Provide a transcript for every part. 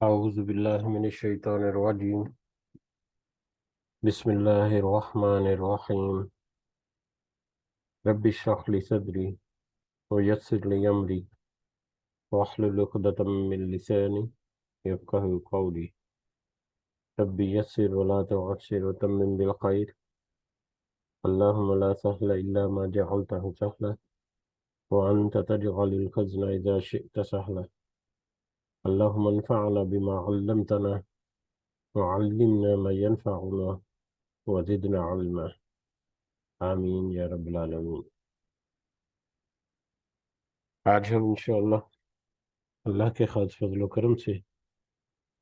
أعوذ بالله من الشيطان الرجيم. بسم الله الرحمن الرحيم. رب اشرح لي صدري ويسر لي أمري واحلل عقدة من لساني يفقهوا قولي. رب يسر ولا تعسر وتمم بالخير. اللهم لا سهل إلا ما جعلته سهلا وأنت تجعل الحزن إذا شئت سهلا. اللهم انفعنا بما علمتنا وعلمنا ما ينفعنا وزدنا علما. آمین یا رب العالمین. آج ہم انشاءاللہ اللہ کے خاص فضل و کرم سے،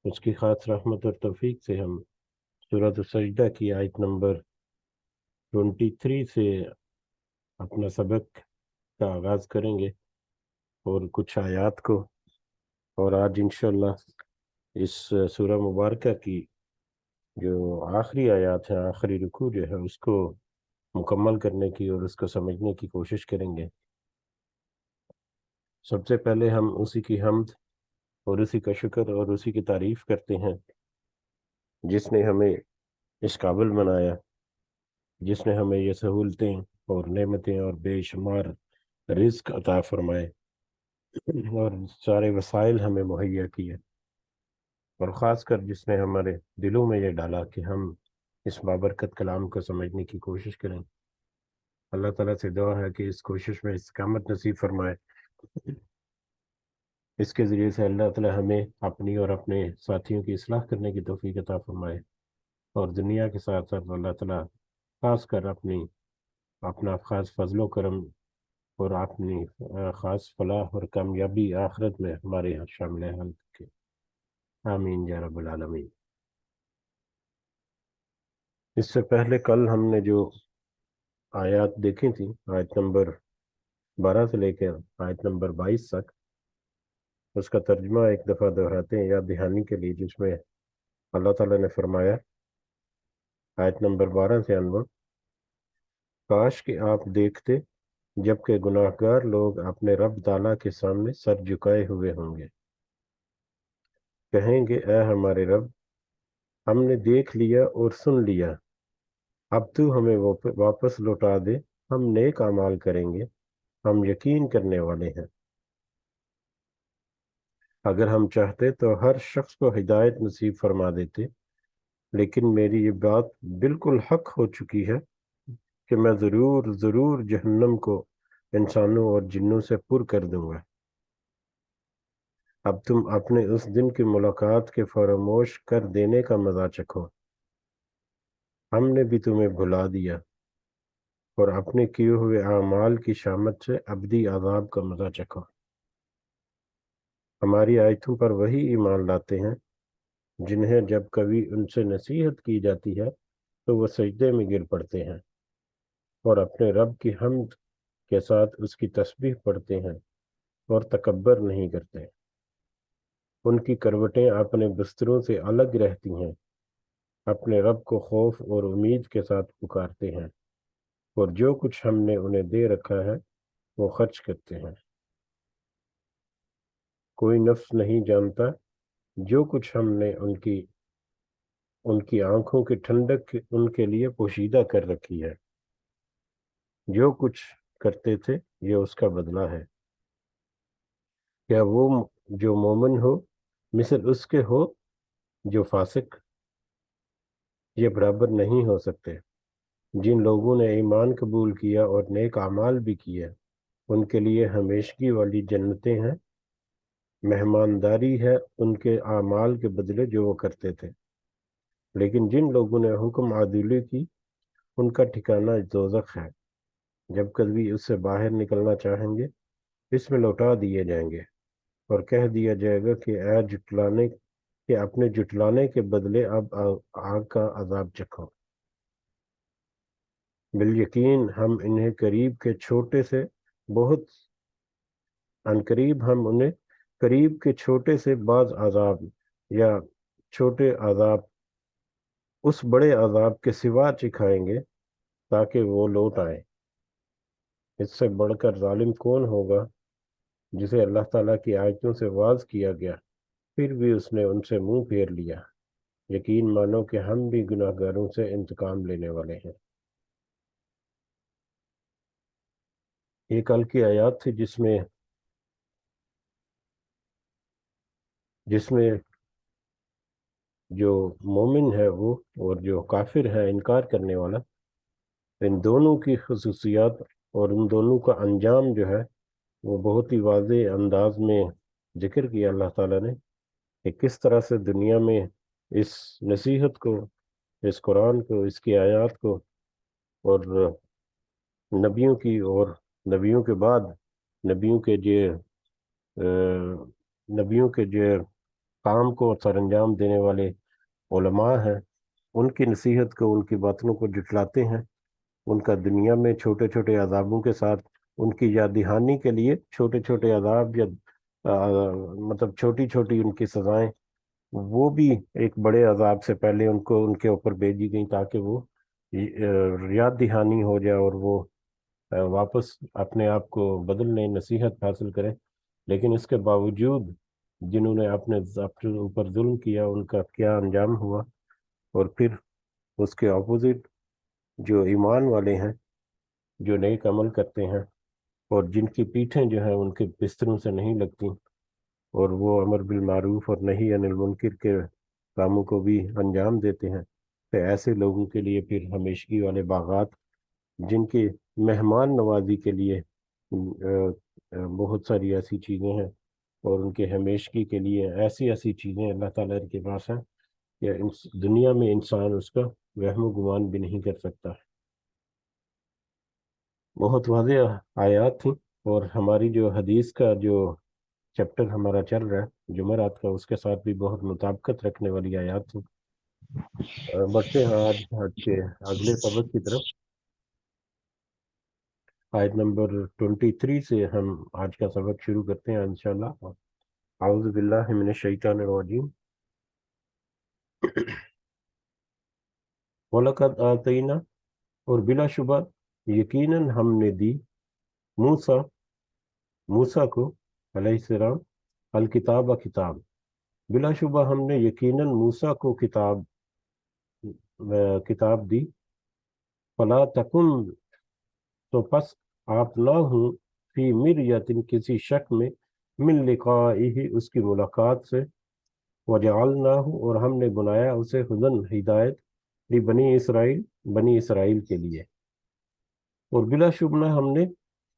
اس کی خاص رحمت اور توفیق سے ہم سورۃ السجدہ کی آیت نمبر 23 سے اپنا سبق کا آغاز کریں گے اور کچھ آیات کو. اور آج انشاءاللہ اس سورہ مبارکہ کی جو آخری آیات ہیں، آخری رکوع جو ہے، اس کو مکمل کرنے کی اور اس کو سمجھنے کی کوشش کریں گے. سب سے پہلے ہم اسی کی حمد اور اسی کا شکر اور اسی کی تعریف کرتے ہیں جس نے ہمیں اس قابل بنایا، جس نے ہمیں یہ سہولتیں اور نعمتیں اور بے شمار رزق عطا فرمائے اور سارے وسائل ہمیں مہیا کیے، اور خاص کر جس نے ہمارے دلوں میں یہ ڈالا کہ ہم اس بابرکت کلام کو سمجھنے کی کوشش کریں. اللہ تعالیٰ سے دعا ہے کہ اس کوشش میں استقامت نصیب فرمائے. اس کے ذریعے سے اللہ تعالیٰ ہمیں اپنی اور اپنے ساتھیوں کی اصلاح کرنے کی توفیق عطا فرمائے، اور دنیا کے ساتھ ساتھ اللہ تعالیٰ خاص کر اپنا خاص فضل و کرم اور اپنی خاص فلاح اور کامیابی آخرت میں ہمارے یہاں شامل حال کے. آمین یا رب العالمین. اس سے پہلے کل ہم نے جو آیات دیکھی تھی، آیت نمبر 12 سے لے کر آیت نمبر 22 تک، اس کا ترجمہ ایک دفعہ دہراتے ہیں یاد دہانی کے لیے، جس میں اللہ تعالیٰ نے فرمایا آیت نمبر 12 سے انور: کاش کہ آپ دیکھتے جبکہ گناہ گار لوگ اپنے رب تعالیٰ کے سامنے سر جھکائے ہوئے ہوں گے. کہیں گے اے ہمارے رب، ہم نے دیکھ لیا اور سن لیا، اب تو ہمیں واپس لوٹا دے، ہم نیک اعمال کریں گے، ہم یقین کرنے والے ہیں. اگر ہم چاہتے تو ہر شخص کو ہدایت نصیب فرما دیتے، لیکن میری یہ بات بالکل حق ہو چکی ہے کہ میں ضرور ضرور جہنم کو انسانوں اور جنوں سے پر کر دوں گا. اب تم اپنے اس دن کی ملاقات کے فراموش کر دینے کا مزہ چکھو. ہم نے بھی تمہیں بھلا دیا اور اپنے کیے ہوئے اعمال کی شامت سے ابدی عذاب کا مزہ چکھو. ہماری آیتوں پر وہی ایمان لاتے ہیں جنہیں جب کبھی ان سے نصیحت کی جاتی ہے تو وہ سجدے میں گر پڑتے ہیں اور اپنے رب کی حمد کے ساتھ اس کی تسبیح پڑھتے ہیں اور تکبر نہیں کرتے. ان کی کروٹیں اپنے بستروں سے الگ رہتی ہیں، اپنے رب کو خوف اور امید کے ساتھ پکارتے ہیں، اور جو کچھ ہم نے انہیں دے رکھا ہے وہ خرچ کرتے ہیں. کوئی نفس نہیں جانتا جو کچھ ہم نے ان کی آنکھوں کی ٹھنڈک ان کے لیے پوشیدہ کر رکھی ہے. جو کچھ کرتے تھے یہ اس کا بدلہ ہے. کیا وہ جو مومن ہو مثل اس کے ہو جو فاسق؟ یہ برابر نہیں ہو سکتے. جن لوگوں نے ایمان قبول کیا اور نیک اعمال بھی کیے، ان کے لیے ہمیشگی والی جنتیں ہیں، مہمانداری ہے ان کے اعمال کے بدلے جو وہ کرتے تھے. لیکن جن لوگوں نے حکم عدولی کی، ان کا ٹھکانہ دوزخ ہے، جب کبھی اس سے باہر نکلنا چاہیں گے اس میں لوٹا دیے جائیں گے، اور کہہ دیا جائے گا کہ اپنے جٹلانے کے بدلے اب آگ کا عذاب چکھو. بالیقین ہم انہیں قریب کے چھوٹے سے بہت عنقریب ہم انہیں قریب کے چھوٹے سے بعض عذاب یا چھوٹے عذاب اس بڑے عذاب کے سوا چکھائیں گے تاکہ وہ لوٹ آئے. اس سے بڑھ کر ظالم کون ہوگا جسے اللہ تعالیٰ کی آیتوں سے واز کیا گیا پھر بھی اس نے ان سے منہ پھیر لیا، یقین مانو کہ ہم بھی گناہ گاروں سے انتقام لینے والے ہیں۔ یہ کل کی آیات تھی جس میں جو مومن ہے وہ اور جو کافر ہے انکار کرنے والا، ان دونوں کی خصوصیات اور ان دونوں کا انجام جو ہے وہ بہت ہی واضح انداز میں ذکر کیا اللہ تعالیٰ نے، کہ کس طرح سے دنیا میں اس نصیحت کو، اس قرآن کو، اس کی آیات کو، اور نبیوں کی، اور نبیوں کے بعد نبیوں کے نبیوں کے جو کام کو سر انجام دینے والے علماء ہیں، ان کی نصیحت کو، ان کی باتوں کو جٹلاتے ہیں، ان کا دنیا میں چھوٹے چھوٹے عذابوں کے ساتھ ان کی یاد دہانی کے لیے چھوٹے چھوٹے عذاب یا مطلب چھوٹی چھوٹی ان کی سزائیں، وہ بھی ایک بڑے عذاب سے پہلے ان کو ان کے اوپر بھیجی گئیں، تاکہ وہ یاد دہانی ہو جائے اور وہ واپس اپنے آپ کو بدل لیں، نصیحت حاصل کریں۔ لیکن اس کے باوجود جنہوں نے اپنے اوپر ظلم کیا، ان کا کیا انجام ہوا، اور پھر اس کے اپوزٹ جو ایمان والے ہیں، جو نیک عمل کرتے ہیں، اور جن کی پیٹھیں جو ہیں ان کے بستروں سے نہیں لگتی، اور وہ امر بالمعروف اور نہی عن المنکر کے کاموں کو بھی انجام دیتے ہیں، تو ایسے لوگوں کے لیے پھر ہمیشگی والے باغات، جن کی مہمان نوازی کے لیے بہت ساری ایسی چیزیں ہیں، اور ان کے ہمیشگی کے لیے ایسی ایسی چیزیں اللہ تعالیٰ کے پاس ہیں کہ دنیا میں انسان اس کا وہم و گمان بھی نہیں کر سکتا۔ بہت واضح آیات تھیں، اور ہماری جو حدیث کا جو چیپٹر ہمارا چل رہا ہے جمعرات کا، اس کے ساتھ بھی بہت مطابقت رکھنے والی آیات تھیں۔ بڑھتے ہیں آج کے اگلے سبق کی طرف۔ آیت نمبر 23 سے ہم آج کا سبق شروع کرتے ہیں انشاءاللہ۔ اعوذ باللہ من الشیطان الرجیم۔ وَلَقَدْ آتَيْنَا، اور بلا شبہ یقیناً ہم نے دی، موسیٰ کو علیہ السلام، الکتاب کتاب، بلا شبہ ہم نے یقیناً موسیٰ کو کتاب دی، فلا تکن، تو پس آپ نہ ہوں، فی مریۃ، کسی شک میں، من لقائہ، اس کی ملاقات سے، وجعلناہ، اور ہم نے بنایا اسے ہدن، ہدایت، بنی اسرائیل کے لیے، اور بلا شبہ ہم نے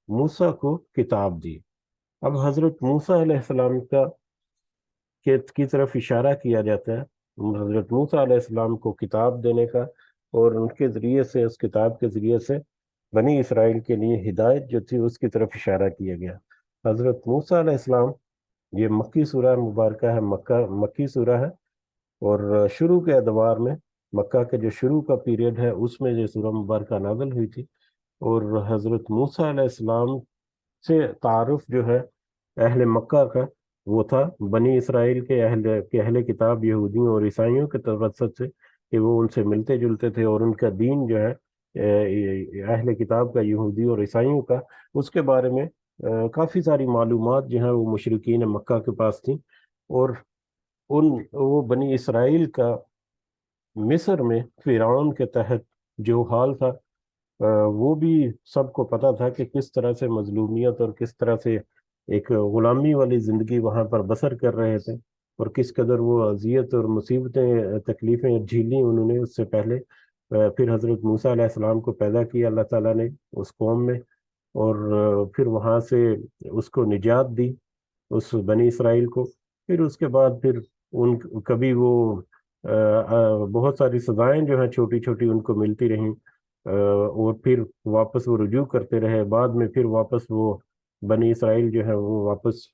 موسیٰ کو کتاب دی۔ اب حضرت موسیٰ علیہ السلام کی طرف اشارہ کیا جاتا ہے، حضرت موسیٰ علیہ السلام کو کتاب دینے کا، اور ان کے ذریعے سے، اس کتاب کے ذریعے سے بنی اسرائیل کے لیے ہدایت جو تھی اس کی طرف اشارہ کیا گیا۔ حضرت موسیٰ علیہ السلام، یہ مکی سورہ مبارکہ ہے، مکی سورہ ہے، اور شروع کے ادوار میں، مکہ کے جو شروع کا پیریڈ ہے اس میں یہ سورہ مبارکہ نازل ہوئی تھی، اور حضرت موسیٰ علیہ السلام سے تعارف جو ہے اہل مکہ کا، وہ تھا بنی اسرائیل کے اہل کتاب یہودیوں اور عیسائیوں کے توسط سے، کہ وہ ان سے ملتے جلتے تھے، اور ان کا دین جو ہے اہل کتاب کا، یہودی اور عیسائیوں کا، اس کے بارے میں کافی ساری معلومات جو ہیں وہ مشرکین مکہ کے پاس تھیں، اور وہ بنی اسرائیل کا مصر میں فرعون کے تحت جو حال تھا، وہ بھی سب کو پتا تھا کہ کس طرح سے مظلومیت اور کس طرح سے ایک غلامی والی زندگی وہاں پر بسر کر رہے تھے، اور کس قدر وہ اذیت اور مصیبتیں، تکلیفیں جھیلی انہوں نے اس سے پہلے۔ پھر حضرت موسیٰ علیہ السلام کو پیدا کیا اللہ تعالیٰ نے اس قوم میں، اور پھر وہاں سے اس کو نجات دی، اس بنی اسرائیل کو۔ پھر اس کے بعد پھر کبھی وہ بہت ساری سزائیں جو ہیں چھوٹی چھوٹی ان کو ملتی رہیں، اور پھر واپس وہ رجوع کرتے رہے، بعد میں پھر واپس وہ بنی اسرائیل جو ہے وہ واپس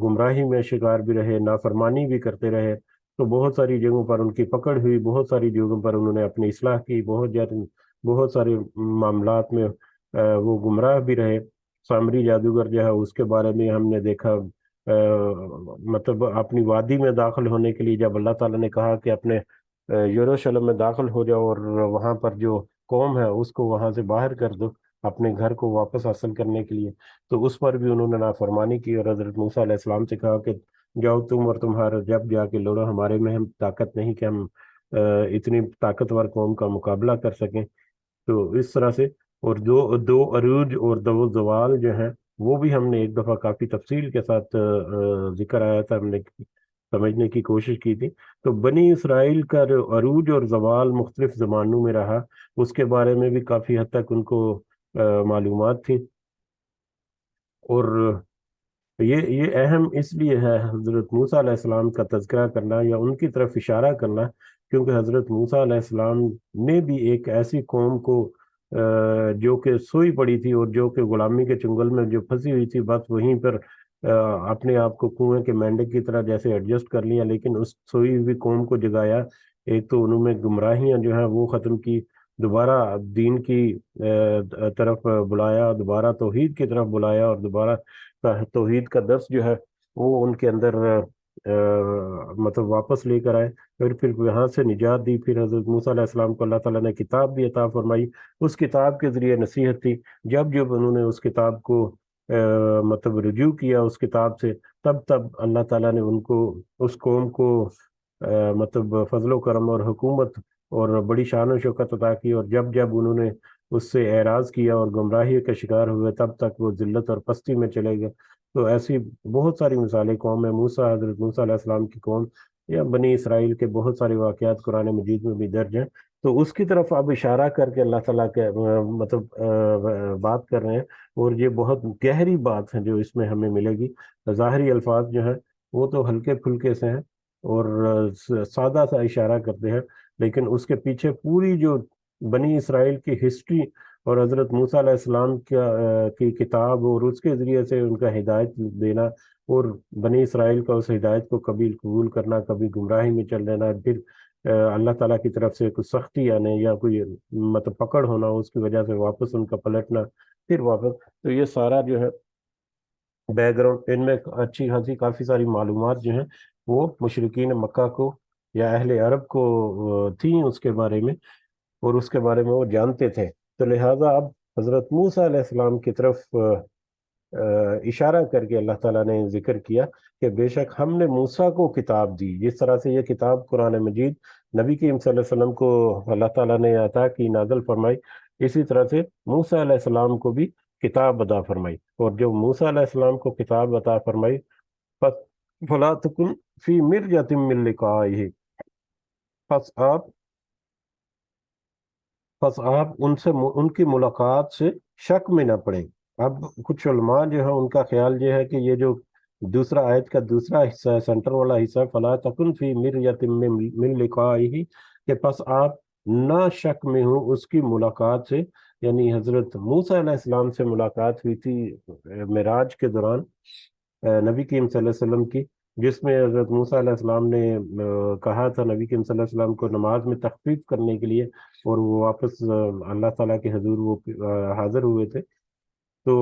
گمراہی میں شکار بھی رہے، نافرمانی بھی کرتے رہے، تو بہت ساری جگہوں پر ان کی پکڑ ہوئی، بہت ساری جگہوں پر انہوں نے اپنی اصلاح کی، بہت سارے معاملات میں وہ گمراہ بھی رہے۔ سامری جادوگر جو ہے اس کے بارے میں ہم نے دیکھا، مطلب اپنی وادی میں داخل ہونے کے لیے جب اللہ تعالیٰ نے کہا کہ اپنے یروشلم میں داخل ہو جاؤ، اور وہاں پر جو قوم ہے اس کو وہاں سے باہر کر دو اپنے گھر کو واپس حاصل کرنے کے لیے، تو اس پر بھی انہوں نے نافرمانی کی، اور حضرت موسیٰ علیہ السلام سے کہا کہ جاؤ تم اور تمہارا جب جا کے لڑو، ہمارے میں ہم طاقت نہیں کہ ہم اتنی طاقتور قوم کا مقابلہ کر سکیں۔ تو اس طرح سے، اور دو دو عروج اور دو زوال جو ہیں وہ بھی ہم نے ایک دفعہ کافی تفصیل کے ساتھ ذکر آیا تھا، ہم نے سمجھنے کی کوشش کی تھی۔ تو بنی اسرائیل کا جو عروج اور زوال مختلف زمانوں میں رہا، اس کے بارے میں بھی کافی حد تک ان کو معلومات تھی۔ اور یہ اہم اس لیے ہے حضرت موسیٰ علیہ السلام کا تذکرہ کرنا یا ان کی طرف اشارہ کرنا، کیونکہ حضرت موسیٰ علیہ السلام نے بھی ایک ایسی قوم کو جو کہ سوئی پڑی تھی اور جو کہ غلامی کے چنگل میں جو پھنسی ہوئی تھی، بس وہیں پر اپنے آپ کو کنویں کے مینڈک کی طرح جیسے ایڈجسٹ کر لیا، لیکن اس سوئی ہوئی قوم کو جگایا۔ ایک تو انہوں میں گمراہیاں جو ہیں وہ ختم کی، دوبارہ دین کی طرف بلایا، دوبارہ توحید کی طرف بلایا، اور دوبارہ توحید کا درس جو ہے وہ ان کے اندر مطلب واپس لے کر آئے۔ پھر یہاں سے نجات دی۔ پھر حضرت موسیٰ علیہ السلام کو اللہ تعالیٰ نے کتاب بھی عطا فرمائی، اس کتاب کے ذریعے نصیحت تھی۔ جب جب انہوں نے اس کتاب کو مطلب رجوع کیا اس کتاب سے، تب تب اللہ تعالیٰ نے ان کو، اس قوم کو مطلب فضل و کرم اور حکومت اور بڑی شان و شوکت عطا کی، اور جب جب انہوں نے اس سے اعراض کیا اور گمراہی کا شکار ہوئے، تب تک وہ ذلت اور پستی میں چلے گئے۔ تو ایسی بہت ساری مثالیں قوم ہے موسیٰ، حضرت موسیٰ علیہ السلام کی قوم یا بنی اسرائیل کے بہت سارے واقعات قرآن مجید میں بھی درج ہیں۔ تو اس کی طرف اب اشارہ کر کے اللہ تعالیٰ کے مطلب بات کر رہے ہیں، اور یہ بہت گہری بات ہے جو اس میں ہمیں ملے گی۔ ظاہری الفاظ جو ہیں وہ تو ہلکے پھلکے سے ہیں اور سادہ سا اشارہ کرتے ہیں، لیکن اس کے پیچھے پوری جو بنی اسرائیل کی ہسٹری اور حضرت موسیٰ علیہ السلام کی کتاب اور اس کے ذریعے سے ان کا ہدایت دینا، اور بنی اسرائیل کا اس ہدایت کو کبھی قبول کرنا، کبھی گمراہی میں چل رہنا، پھر اللہ تعالیٰ کی طرف سے کوئی سختی آنے یا کوئی مطلب پکڑ ہونا، اس کی وجہ سے واپس ان کا پلٹنا، پھر واپس۔ تو یہ سارا جو ہے بیک گراؤنڈ، ان میں اچھی خاصی کافی ساری معلومات جو ہیں وہ مشرکین مکہ کو یا اہل عرب کو تھیں اس کے بارے میں، اور اس کے بارے میں وہ جانتے تھے۔ تو لہٰذا اب حضرت موسیٰ علیہ السلام کی طرف اشارہ کر کے اللہ تعالیٰ نے ذکر کیا کہ بے شک ہم نے موسیٰ کو کتاب دی، جس طرح سے یہ کتاب قرآن مجید نبی کریم صلی اللہ علیہ وسلم کو اللہ تعالیٰ نے عطا کی، نازل فرمائی، اسی طرح سے موسیٰ علیہ السلام کو بھی کتاب عطا فرمائی۔ اور جو موسیٰ علیہ السلام کو کتاب عطا فرمائی، پس فلا تکن فی مرجۃ من لقائہ، پس آپ ان سے ان کی ملاقات سے شک میں نہ پڑیں۔ اب کچھ علماء جو ہیں ان کا خیال یہ ہے کہ یہ جو دوسرا آیت کا دوسرا حصہ ہے، سینٹر والا حصہ، فلا تکن فی مرجۃ من لقائہ، کہ پس آپ نہ شک میں ہوں اس کی ملاقات سے، یعنی حضرت موسیٰ علیہ السلام سے ملاقات ہوئی تھی معراج کے دوران نبی کریم صلی اللہ علیہ وسلم کی، جس میں حضرت موسیٰ علیہ السلام نے کہا تھا نبی کریم صلی اللہ علیہ وسلم کو نماز میں تخفیف کرنے کے لیے، اور وہ واپس اللہ تعالیٰ کے حضور وہ حاضر ہوئے تھے۔ تو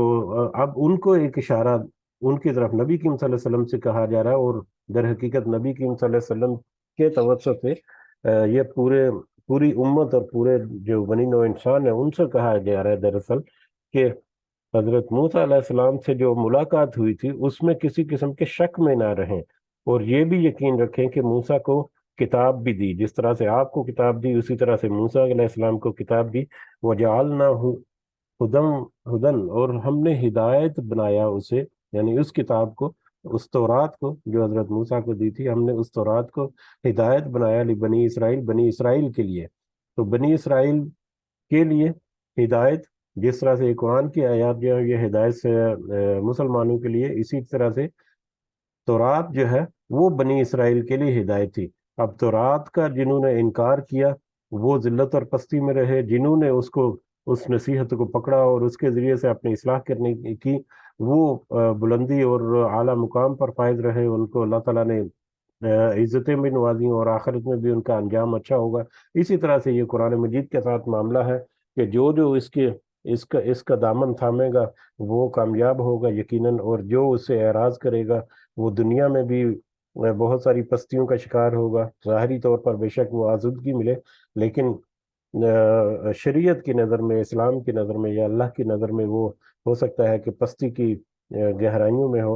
اب ان کو ایک اشارہ ان کی طرف نبی کریم صلی اللہ علیہ وسلم سے کہا جا رہا ہے، اور در حقیقت نبی کریم صلی اللہ علیہ وسلم کے توسط سے یہ پوری امت اور پورے جو بنی نوع انسان ہے ان سے کہا جا رہا ہے دراصل کہ حضرت موسیٰ علیہ السلام سے جو ملاقات ہوئی تھی اس میں کسی قسم کے شک میں نہ رہیں، اور یہ بھی یقین رکھیں کہ موسیٰ کو کتاب بھی دی، جس طرح سے آپ کو کتاب دی اسی طرح سے موسیٰ علیہ السلام کو کتاب دی۔ وَجَعَلْنَاهُ ہدن، اور ہم نے ہدایت بنایا اسے، یعنی اس کتاب کو، اس تورات کو جو حضرت موسیٰ کو دی تھی، ہم نے اس تورات کو ہدایت بنایا بنی اسرائیل، بنی اسرائیل کے لیے۔ تو بنی اسرائیل کے لیے ہدایت، جس طرح سے یہ قرآن کی آیات جو ہے یہ ہدایت سے مسلمانوں کے لیے، اسی طرح سے تورات جو ہے وہ بنی اسرائیل کے لیے ہدایت تھی۔ اب تورات کا جنہوں نے انکار کیا وہ ذلت اور پستی میں رہے، جنہوں نے اس نصیحت کو پکڑا اور اس کے ذریعے سے اپنی اصلاح کرنے کی، وہ بلندی اور اعلیٰ مقام پر فائز رہے، ان کو اللہ تعالیٰ نے عزتیں بھی نوازی، اور آخرت میں بھی ان کا انجام اچھا ہوگا۔ اسی طرح سے یہ قرآن مجید کے ساتھ معاملہ ہے کہ جو اس کا دامن تھامے گا وہ کامیاب ہوگا یقیناً، اور جو اس سے اعراض کرے گا وہ دنیا میں بھی بہت ساری پستیوں کا شکار ہوگا۔ ظاہری طور پر بے شک وہ آزادگی ملے، لیکن شریعت کی نظر میں، اسلام کی نظر میں یا اللہ کی نظر میں وہ ہو سکتا ہے کہ پستی کی گہرائیوں میں ہو،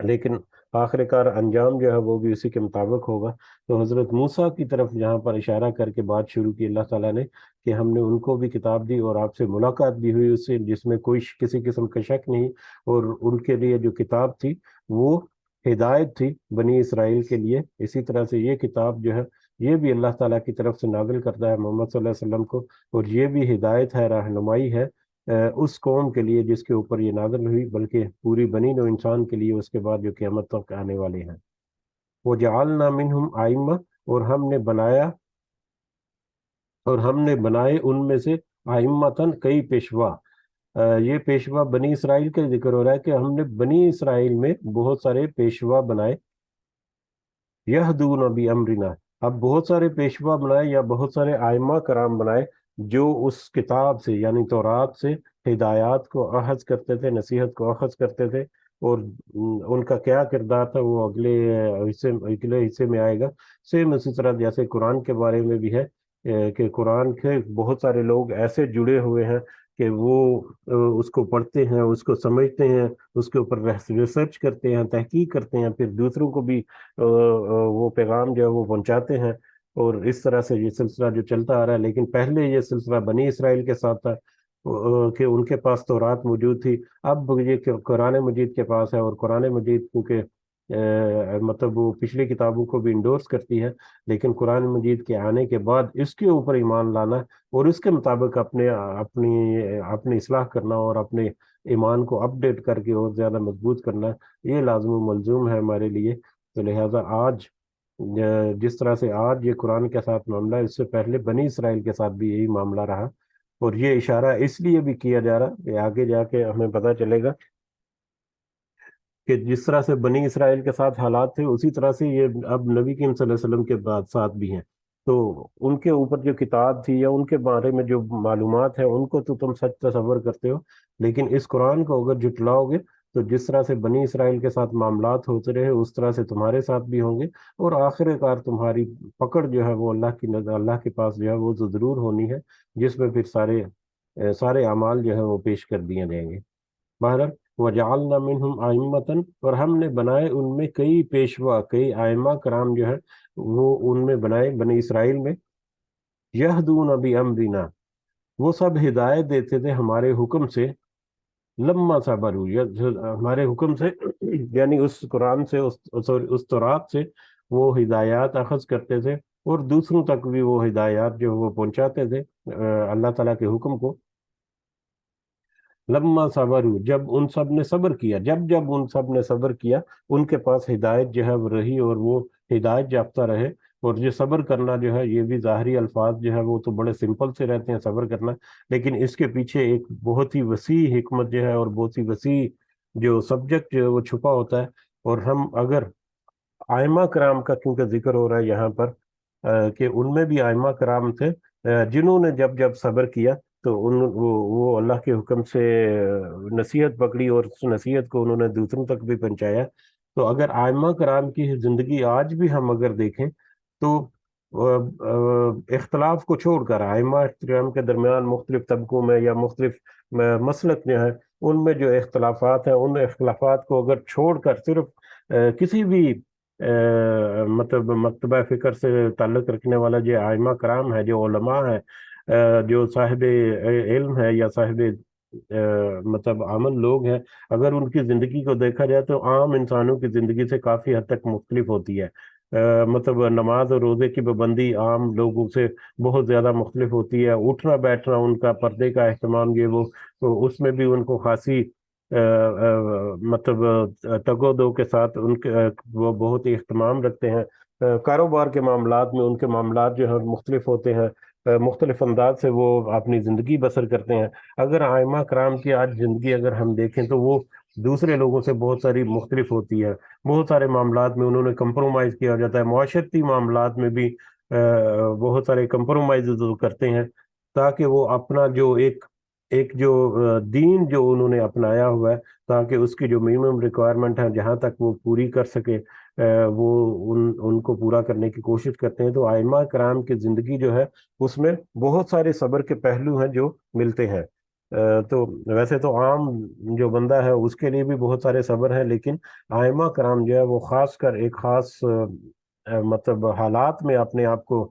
لیکن آخر کار انجام جو ہے وہ بھی اسی کے مطابق ہوگا۔ تو حضرت موسیٰ کی طرف جہاں پر اشارہ کر کے بات شروع کی اللہ تعالیٰ نے کہ ہم نے ان کو بھی کتاب دی اور آپ سے ملاقات بھی ہوئی اس سے، جس میں کوئی کسی قسم کا شک نہیں، اور ان کے لیے جو کتاب تھی وہ ہدایت تھی بنی اسرائیل کے لیے۔ اسی طرح سے یہ کتاب جو ہے یہ بھی اللہ تعالیٰ کی طرف سے نازل کرتا ہے محمد صلی اللہ علیہ وسلم کو، اور یہ بھی ہدایت ہے، رہنمائی ہے اس قوم کے لیے جس کے اوپر یہ نازل ہوئی، بلکہ پوری بنی نوع انسان کے لیے اس کے بعد جو قیامت تک آنے والے ہیں۔ وَجَعَلْنَا مِنْهُمْ أَئِمَّةً، اور ہم نے بنائے ان میں سے ائمتاً کئی پیشوا۔ یہ پیشوا بنی اسرائیل کا ذکر ہو رہا ہے کہ ہم نے بنی اسرائیل میں بہت سارے پیشوا بنائے، یہدون بامرنا، اب بہت سارے پیشوا بنائے یا بہت سارے ائمہ کرام بنائے جو اس کتاب سے یعنی تورات سے ہدایات کو اخذ کرتے تھے، نصیحت کو اخذ کرتے تھے، اور ان کا کیا کردار تھا وہ اگلے حصے میں آئے گا۔ سیم اسی طرح جیسے قرآن کے بارے میں بھی ہے کہ قرآن کے بہت سارے لوگ ایسے جڑے ہوئے ہیں کہ وہ اس کو پڑھتے ہیں، اس کو سمجھتے ہیں، اس کے اوپر ریسرچ کرتے ہیں، تحقیق کرتے ہیں، پھر دوسروں کو بھی وہ پیغام جو ہے وہ پہنچاتے ہیں، اور اس طرح سے یہ سلسلہ جو چلتا آ رہا ہے۔ لیکن پہلے یہ سلسلہ بنی اسرائیل کے ساتھ تھا کہ ان کے پاس تورات موجود تھی، اب یہ قرآن مجید کے پاس ہے، اور قرآن مجید کیونکہ مطلب وہ پچھلی کتابوں کو بھی انڈورس کرتی ہے، لیکن قرآن مجید کے آنے کے بعد اس کے اوپر ایمان لانا اور اس کے مطابق اپنی اصلاح کرنا اور اپنے ایمان کو اپ ڈیٹ کر کے اور زیادہ مضبوط کرنا، یہ لازم و ملزوم ہے ہمارے لیے۔ تو لہٰذا آج جس طرح سے آج یہ قرآن کے ساتھ معاملہ ہے، اس سے پہلے بنی اسرائیل کے ساتھ بھی یہی معاملہ رہا، اور یہ اشارہ اس لیے بھی کیا جا رہا کہ آگے جا کے ہمیں پتہ چلے گا کہ جس طرح سے بنی اسرائیل کے ساتھ حالات تھے اسی طرح سے یہ اب نبی کریم صلی اللہ علیہ وسلم کے بعد ساتھ بھی ہیں۔ تو ان کے اوپر جو کتاب تھی یا ان کے بارے میں جو معلومات ہیں ان کو تو تم سچ تصور کرتے ہو، لیکن اس قرآن کو اگر جھٹلاؤ گے تو جس طرح سے بنی اسرائیل کے ساتھ معاملات ہوتے رہے اس طرح سے تمہارے ساتھ بھی ہوں گے، اور آخر کار تمہاری پکڑ جو ہے وہ اللہ کی نظر اللہ کے پاس جو ہے وہ تو ضرور ہونی ہے، جس میں پھر سارے اعمال جو ہے وہ پیش کر دیے جائیں گے۔ بہرحال وجعلنا منہم ائمۃ، اور ہم نے بنائے ان میں کئی پیشوا، کئی ائمہ کرام جو ہے وہ ان میں بنائے بنی اسرائیل میں، یہدون بامرنا، وہ سب ہدایت دیتے تھے ہمارے حکم سے، لما صبروا، ہمارے حکم سے یعنی اس قرآن سے اس تورات سے وہ ہدایات اخذ کرتے تھے، اور دوسروں تک بھی وہ ہدایات جو وہ پہنچاتے تھے اللہ تعالیٰ کے حکم کو۔ لما صبروا، جب ان سب نے صبر کیا، جب ان سب نے صبر کیا ان کے پاس ہدایت جو ہے وہ رہی اور وہ ہدایت یافتہ رہے۔ اور یہ صبر کرنا جو ہے یہ بھی ظاہری الفاظ جو ہے وہ تو بڑے سمپل سے رہتے ہیں صبر کرنا، لیکن اس کے پیچھے ایک بہت ہی وسیع حکمت جو ہے اور بہت ہی وسیع جو سبجیکٹ جو ہے وہ چھپا ہوتا ہے۔ اور ہم اگر ائمہ کرام کا کیونکہ ذکر ہو رہا ہے یہاں پر کہ ان میں بھی ائمہ کرام تھے جنہوں نے جب صبر کیا تو وہ اللہ کے حکم سے نصیحت پکڑی اور اس نصیحت کو انہوں نے دوسروں تک بھی پہنچایا۔ تو اگر ائمہ کرام کی زندگی آج بھی ہم اگر دیکھیں تو اختلاف کو چھوڑ کر ائمہ کرام کے درمیان مختلف طبقوں میں یا مختلف مسلک جو ہے ان میں جو اختلافات ہیں ان اختلافات کو اگر چھوڑ کر صرف کسی بھی مطلب مکتبہ فکر سے تعلق رکھنے والا جو ائمہ کرام ہے، جو علماء ہے، جو صاحب علم ہے یا صاحب مطلب عمل لوگ ہیں، اگر ان کی زندگی کو دیکھا جائے تو عام انسانوں کی زندگی سے کافی حد تک مختلف ہوتی ہے۔ مطلب نماز اور روزے کی پابندی عام لوگوں سے بہت زیادہ مختلف ہوتی ہے، اٹھنا بیٹھنا ان کا، پردے کا اہتمام یہ وہ، تو اس میں بھی ان کو خاصی مطلب تگ و دو کے ساتھ ان کے وہ بہت ہی اہتمام رکھتے ہیں۔ کاروبار کے معاملات میں ان کے معاملات جو ہیں مختلف ہوتے ہیں، مختلف انداز سے وہ اپنی زندگی بسر کرتے ہیں۔ اگر ائمہ کرام کی آج زندگی اگر ہم دیکھیں تو وہ دوسرے لوگوں سے بہت ساری مختلف ہوتی ہے، بہت سارے معاملات میں انہوں نے کمپرومائز کیا جاتا ہے، معاشرتی معاملات میں بھی بہت سارے کمپرومائز کرتے ہیں تاکہ وہ اپنا جو ایک جو دین جو انہوں نے اپنایا ہوا ہے تاکہ اس کی جو منیمم ریکوائرمنٹ ہے جہاں تک وہ پوری کر سکے وہ ان کو پورا کرنے کی کوشش کرتے ہیں۔ تو ائمہ کرام کی زندگی جو ہے اس میں بہت سارے صبر کے پہلو ہیں جو ملتے ہیں۔ تو ویسے تو عام جو بندہ ہے اس کے لیے بھی بہت سارے صبر ہیں، لیکن ائمہ کرام جو ہے وہ خاص کر ایک خاص مطلب حالات میں اپنے آپ کو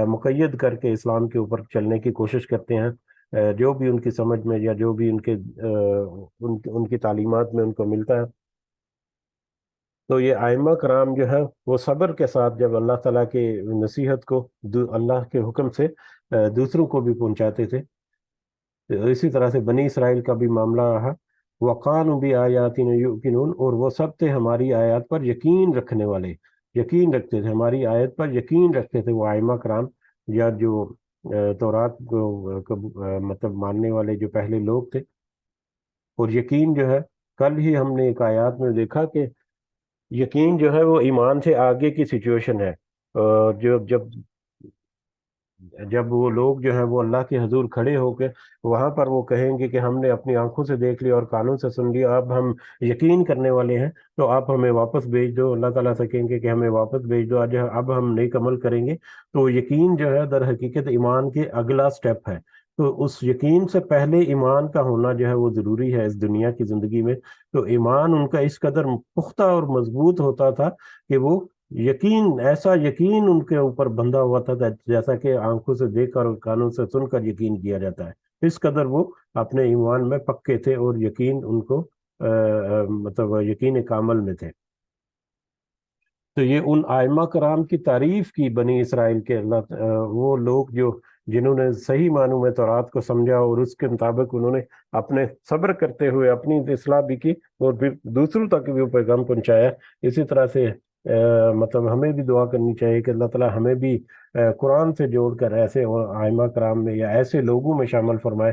مقید کر کے اسلام کے اوپر چلنے کی کوشش کرتے ہیں، جو بھی ان کی سمجھ میں یا جو بھی ان کی تعلیمات میں ان کو ملتا ہے۔ تو یہ ائمہ کرام جو ہے وہ صبر کے ساتھ جب اللہ تعالیٰ کی نصیحت کو اللہ کے حکم سے دوسروں کو بھی پہنچاتے تھے۔ اسی طرح سے بنی اسرائیل کا بھی معاملہ رہا، وقالوا بآیاتنا یوقنون، اور وہ سب تھے ہماری آیات پر یقین رکھنے والے، یقین رکھتے تھے ہماری آیت پر، یقین رکھتے تھے وہ ائمہ کرام، یا جو تورات کو مطلب ماننے والے جو پہلے لوگ تھے۔ اور یقین جو ہے، کل ہی ہم نے ایک آیات میں دیکھا کہ یقین جو ہے وہ ایمان سے آگے کی سچویشن ہے۔ جو جب وہ لوگ جو ہیں وہ اللہ کے حضور کھڑے ہو کے وہاں پر وہ کہیں گے کہ ہم نے اپنی آنکھوں سے دیکھ لیا اور کانوں سے سن لیا، اب ہم یقین کرنے والے ہیں، تو آپ ہمیں واپس بھیج دو۔ اللہ تعالیٰ سے کہیں گے کہ ہمیں واپس بھیج دو، اب ہم نیک عمل کریں گے۔ تو یقین جو ہے در حقیقت ایمان کے اگلا سٹیپ ہے۔ تو اس یقین سے پہلے ایمان کا ہونا جو ہے وہ ضروری ہے اس دنیا کی زندگی میں۔ تو ایمان ان کا اس قدر پختہ اور مضبوط ہوتا تھا کہ وہ یقین، ایسا یقین ان کے اوپر بندھا ہوا تھا جیسا کہ آنکھوں سے دیکھ کر اور کانوں سے سن کر یقین کیا جاتا ہے۔ اس قدر وہ اپنے ایمان میں پکے تھے اور یقین ان کو مطلب یقین کامل میں تھے۔ تو یہ ان ائمہ کرام کی تعریف کی بنی اسرائیل کے وہ لوگ جو جنہوں نے صحیح معنوں میں تورات کو سمجھا اور اس کے مطابق انہوں نے اپنے صبر کرتے ہوئے اپنی اصلاح بھی کی اور پھر دوسروں تک بھی وہ پیغام پہنچایا۔ اسی طرح سے مطلب ہمیں بھی دعا کرنی چاہیے کہ اللہ تعالیٰ ہمیں بھی قرآن سے جوڑ کر ایسے ائمہ کرام میں یا ایسے لوگوں میں شامل فرمائے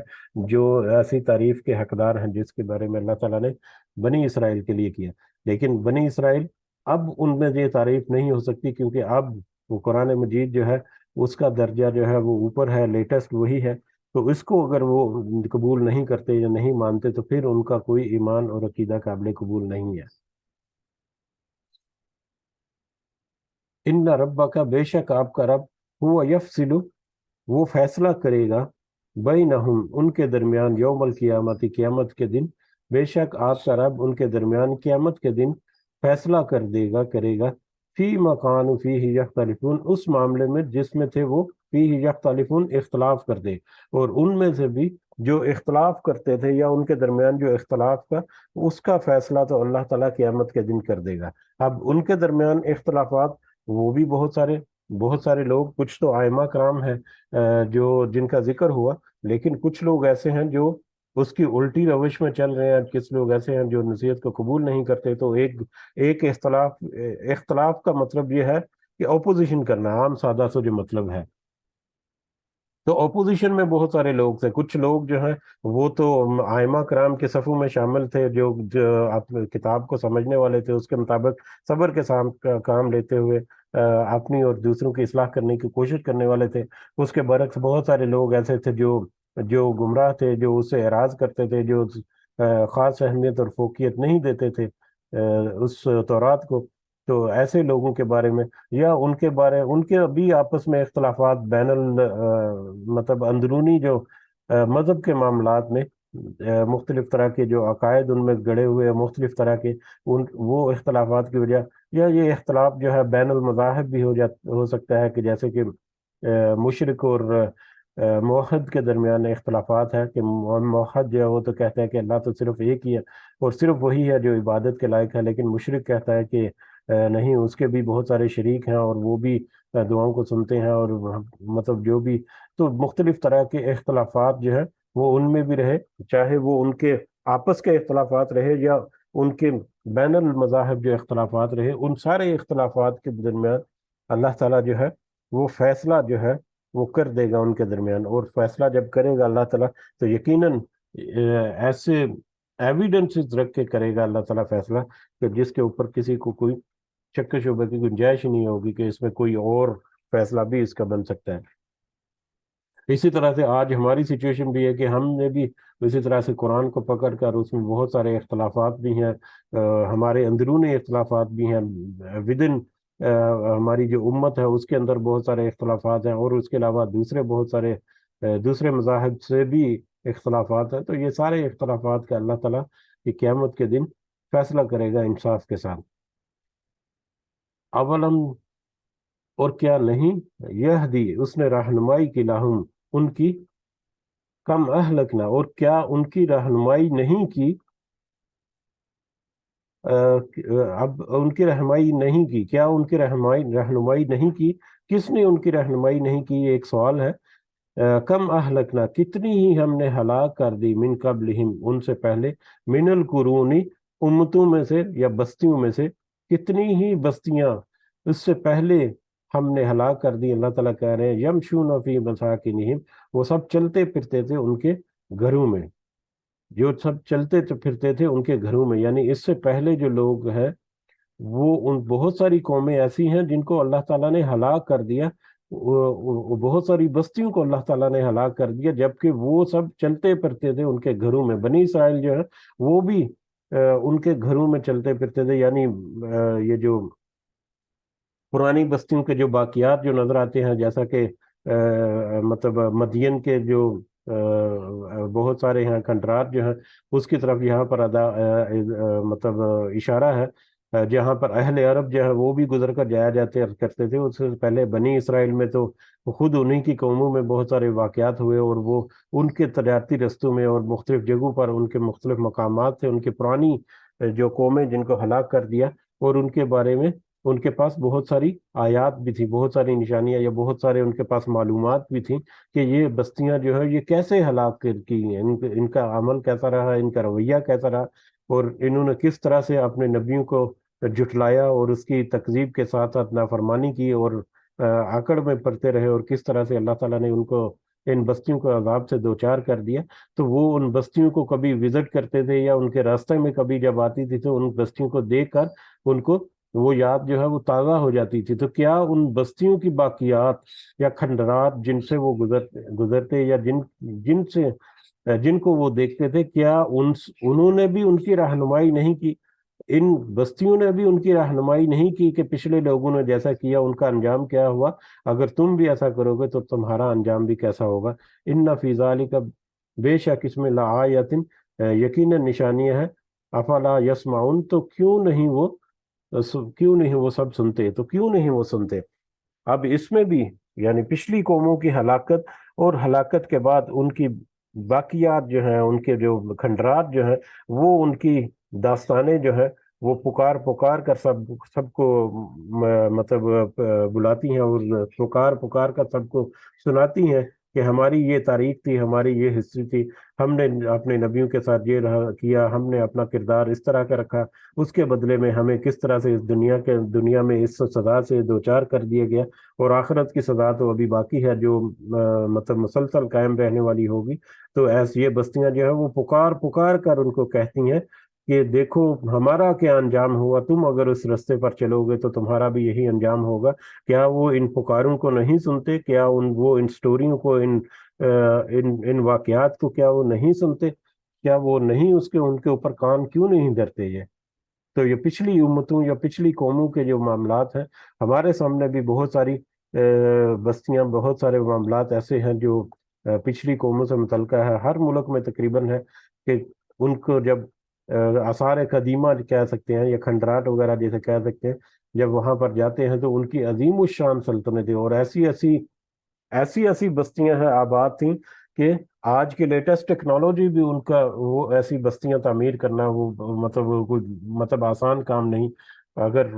جو ایسی تعریف کے حقدار ہیں جس کے بارے میں اللہ تعالیٰ نے بنی اسرائیل کے لیے کیا۔ لیکن بنی اسرائیل اب ان میں یہ تعریف نہیں ہو سکتی، کیونکہ اب وہ قرآن مجید جو ہے اس کا درجہ جو ہے وہ اوپر ہے، لیٹسٹ وہی ہے۔ تو اس کو اگر وہ قبول نہیں کرتے یا نہیں مانتے تو پھر ان کا کوئی ایمان اور عقیدہ قابل قبول نہیں ہے۔ ان ربک کا بے شک آپ کا رب، ہوا یفصل، وہ فیصلہ کرے گا، بینہم ان کے درمیان، یوم القیامت قیامت کے دن، بے شک آپ کا رب ان کے درمیان قیامت کے دن فیصلہ کر دے گا، کرے گا، فی مکان فیہ یختلفون، اس معاملے میں جس میں تھے وہ فیہ یختلفون اختلاف کرتے، اور ان میں سے بھی جو اختلاف کرتے تھے یا ان کے درمیان جو اختلاف تھا اس کا فیصلہ تو اللہ تعالیٰ قیامت کے دن کر دے گا۔ اب ان کے درمیان اختلافات وہ بھی بہت سارے لوگ، کچھ تو ائمہ کرام ہیں جو جن کا ذکر ہوا، لیکن کچھ لوگ ایسے ہیں جو اس کی الٹی روش میں چل رہے ہیں، کچھ لوگ ایسے ہیں جو نصیحت کو قبول نہیں کرتے۔ تو ایک اختلاف کا مطلب یہ ہے کہ اپوزیشن کرنا، عام سادہ سا جو مطلب ہے۔ تو اپوزیشن میں بہت سارے لوگ تھے، کچھ لوگ جو ہیں وہ تو ائمہ کرام کے صفوں میں شامل تھے، جو کتاب کو سمجھنے والے تھے، اس کے مطابق صبر کے ساتھ کام لیتے ہوئے اپنی اور دوسروں کی اصلاح کرنے کی کوشش کرنے والے تھے۔ اس کے برعکس بہت سارے لوگ ایسے تھے جو گمراہ تھے، جو اس سے اعراض کرتے تھے، جو خاص اہمیت اور فوقیت نہیں دیتے تھے اس تورات کو۔ تو ایسے لوگوں کے بارے میں یا ان کے بھی آپس میں اختلافات بین مطلب اندرونی جو مذہب کے معاملات میں مختلف طرح کے جو عقائد ان میں گڑے ہوئے ہیں، مختلف طرح کے وہ اختلافات کی وجہ، یا یہ اختلاف جو ہے بین المذاہب بھی ہو سکتا ہے، کہ جیسے کہ مشرک اور موحد کے درمیان اختلافات ہے، کہ موحد جو ہے وہ تو کہتا ہے کہ اللہ تو صرف ایک ہی ہے اور صرف وہی ہے جو عبادت کے لائق ہے، لیکن مشرک کہتا ہے کہ نہیں، اس کے بھی بہت سارے شریک ہیں اور وہ بھی دعاؤں کو سنتے ہیں، اور مطلب جو بھی، تو مختلف طرح کے اختلافات جو ہے وہ ان میں بھی رہے، چاہے وہ ان کے آپس کے اختلافات رہے یا ان کے بین المذاہب جو اختلافات رہے، ان سارے اختلافات کے درمیان اللہ تعالیٰ جو ہے وہ فیصلہ جو ہے وہ کر دے گا ان کے درمیان۔ اور فیصلہ جب کرے گا اللہ تعالیٰ تو یقیناً ایسے ایویڈنسز رکھ کے کرے گا اللہ تعالیٰ فیصلہ کہ جس کے اوپر کسی کو کوئی شک و شبہ کی گنجائش ہی نہیں ہوگی کہ اس میں کوئی اور فیصلہ بھی اس کا بن سکتا ہے۔ اسی طرح سے آج ہماری سچویشن بھی ہے کہ ہم نے بھی اسی طرح سے قرآن کو پکڑ کر اس میں بہت سارے اختلافات بھی ہیں، ہمارے اندرونی اختلافات بھی ہیں، ودن ہماری جو امت ہے اس کے اندر بہت سارے اختلافات ہیں، اور اس کے علاوہ دوسرے بہت سارے دوسرے مذاہب سے بھی اختلافات ہیں، تو یہ سارے اختلافات کا اللہ تعالیٰ کی قیامت کے دن فیصلہ کرے گا انصاف کے ساتھ۔ اولم، اور کیا نہیں، یہدی، اس نے رہنمائی کی، لہم، ان کی، کم اہلکنا، اور کیا ان کی رہنمائی نہیں کی، اب ان کی رہنمائی نہیں کی، کیا ان کی رہنمائی نہیں کی، کس نے ان کی رہنمائی نہیں کی، یہ ایک سوال ہے۔ کم اہلکنا، کتنی ہی ہم نے ہلاک کر دی، من قبلہم، ان سے پہلے، من القرونی، امتوں میں سے یا بستیوں میں سے، کتنی ہی بستیاں اس سے پہلے ہم نے ہلاک کر دی۔ اللہ تعالیٰ کہہ رہے ہیں یمشون فی مساکنہم، وہ سب چلتے پھرتے تھے ان کے گھروں میں، جو سب چلتے پھرتے تھے ان کے گھروں میں، یعنی اس سے پہلے جو لوگ ہیں وہ، ان بہت ساری قومیں ایسی ہیں جن کو اللہ تعالیٰ نے ہلاک کر دیا، بہت ساری بستیوں کو اللہ تعالیٰ نے ہلاک کر دیا، جبکہ وہ سب چلتے پھرتے تھے ان کے گھروں میں۔ بنی اسرائیل جو ہے وہ بھی ان کے گھروں میں چلتے پھرتے تھے، یعنی یہ جو پرانی بستیوں کے جو باقیات جو نظر آتے ہیں، جیسا کہ مطلب مدین کے جو بہت سارے یہاں کھنڈرات جو ہیں، اس کی طرف یہاں پر مطلب اشارہ ہے، جہاں پر اہل عرب جو ہے وہ بھی گزر کر جایا جاتے کرتے تھے۔ اس سے پہلے بنی اسرائیل میں تو خود انہی کی قوموں میں بہت سارے واقعات ہوئے، اور وہ ان کے تجارتی رستوں میں اور مختلف جگہوں پر ان کے مختلف مقامات تھے، ان کی پرانی جو قومیں جن کو ہلاک کر دیا، اور ان کے بارے میں ان کے پاس بہت ساری آیات بھی تھی، بہت ساری نشانیاں یا بہت سارے ان کے پاس معلومات بھی تھیں کہ یہ بستیاں جو ہے یہ کیسے ہلاک کی ہیں، ان کا عمل کیسا رہا، ان کا رویہ کیسا رہا، اور انہوں نے کس طرح سے اپنے نبیوں کو جھٹلایا اور اس کی تکذیب کے ساتھ ساتھ نافرمانی کی، اور آکڑ میں پڑتے رہے، اور کس طرح سے اللہ تعالیٰ نے ان کو، ان بستیوں کو عذاب سے دوچار کر دیا۔ تو وہ ان بستیوں کو کبھی وزٹ کرتے تھے، یا ان کے راستے میں کبھی جب آتی تھی تو ان بستیوں کو دیکھ کر ان کو وہ یاد جو ہے وہ تازہ ہو جاتی تھی۔ تو کیا ان بستیوں کی باقیات یا کھنڈرات جن سے وہ گزرتے، یا جن سے جن کو وہ دیکھتے تھے، کیا انہوں نے بھی ان کی رہنمائی نہیں کی؟ ان بستیوں نے بھی ان کی رہنمائی نہیں کی کہ پچھلے لوگوں نے جیسا کیا ان کا انجام کیا ہوا، اگر تم بھی ایسا کرو گے تو تمہارا انجام بھی کیسا ہوگا۔ ان فی ذالک، بے شک اس میں، لآیۃ، یقیناً نشانیاں ہیں، افلا یسمعون، تو کیوں نہیں وہ سب سنتے، تو کیوں نہیں وہ سنتے۔ اب اس میں بھی یعنی پچھلی قوموں کی ہلاکت، اور ہلاکت کے بعد ان کی باقیات جو ہیں، ان کے جو کھنڈرات جو ہیں، وہ ان کی داستانیں جو ہیں وہ پکار پکار کر سب کو مطلب بلاتی ہیں، اور پکار پکار کر سب کو سناتی ہیں کہ ہماری یہ تاریخ تھی، ہماری یہ ہسٹری تھی، ہم نے اپنے نبیوں کے ساتھ یہ کیا، ہم نے اپنا کردار اس طرح کا رکھا، اس کے بدلے میں ہمیں کس طرح سے اس دنیا میں اس سزا سے دوچار کر دیا گیا، اور آخرت کی سزا تو ابھی باقی ہے جو مطلب مسلسل قائم رہنے والی ہوگی۔ تو ایسی یہ بستیاں جو ہیں وہ پکار پکار کر ان کو کہتی ہیں کہ دیکھو ہمارا کیا انجام ہوا، تم اگر اس رستے پر چلو گے تو تمہارا بھی یہی انجام ہوگا۔ کیا وہ ان پکاروں کو نہیں سنتے؟ کیا وہ ان سٹوریوں کو، ان واقعات کو کیا وہ نہیں سنتے؟ کیا وہ نہیں ان کے اوپر کان کیوں نہیں دھرتے یہ؟ تو یہ پچھلی امتوں یا پچھلی قوموں کے جو معاملات ہیں، ہمارے سامنے بھی بہت ساری بستیاں، بہت سارے معاملات ایسے ہیں جو پچھلی قوموں سے متعلقہ ہے، ہر ملک میں تقریباً ہے، کہ ان کو جب آثار قدیمہ کہہ سکتے ہیں یا کھنڈرات وغیرہ جیسے کہہ سکتے ہیں، جب وہاں پر جاتے ہیں تو ان کی عظیم الشان سلطنتیں اور ایسی ایسی بستیاں ہیں، آباد تھیں، کہ آج کے لیٹسٹ ٹیکنالوجی بھی ان کا، وہ ایسی بستیاں تعمیر کرنا وہ مطلب آسان کام نہیں۔ اگر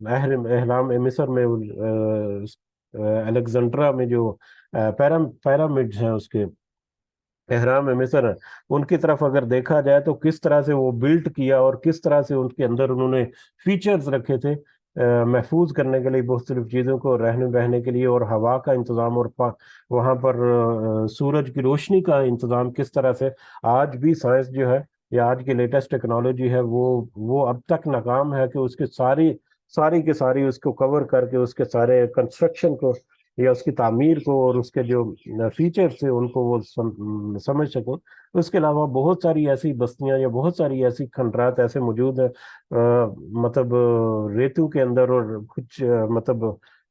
اہرام مصر میں، الیگزینڈرا میں جو پیرامڈز ہیں، اس کے اہرام مصر ہیں، ان کی طرف اگر دیکھا جائے تو کس طرح سے وہ بلٹ کیا، اور کس طرح سے ان کے اندر انہوں نے فیچرز رکھے تھے محفوظ کرنے کے لیے مختلف چیزوں کو، رہنے بہنے کے لیے، اور ہوا کا انتظام، اور وہاں پر سورج کی روشنی کا انتظام کس طرح سے۔ آج بھی سائنس جو ہے، یا آج کی لیٹسٹ ٹیکنالوجی ہے، وہ اب تک ناکام ہے کہ اس کے ساری کی ساری اس کو کور کر کے، اس کے سارے کنسٹرکشن کو یا اس کی تعمیر کو اور اس کے جو فیچرز تھے ان کو وہ سمجھ سکوں۔ اس کے علاوہ بہت ساری ایسی بستیاں یا بہت ساری ایسی کھنڈرات ایسے موجود ہیں، مطلب ریتوں کے اندر، اور کچھ مطلب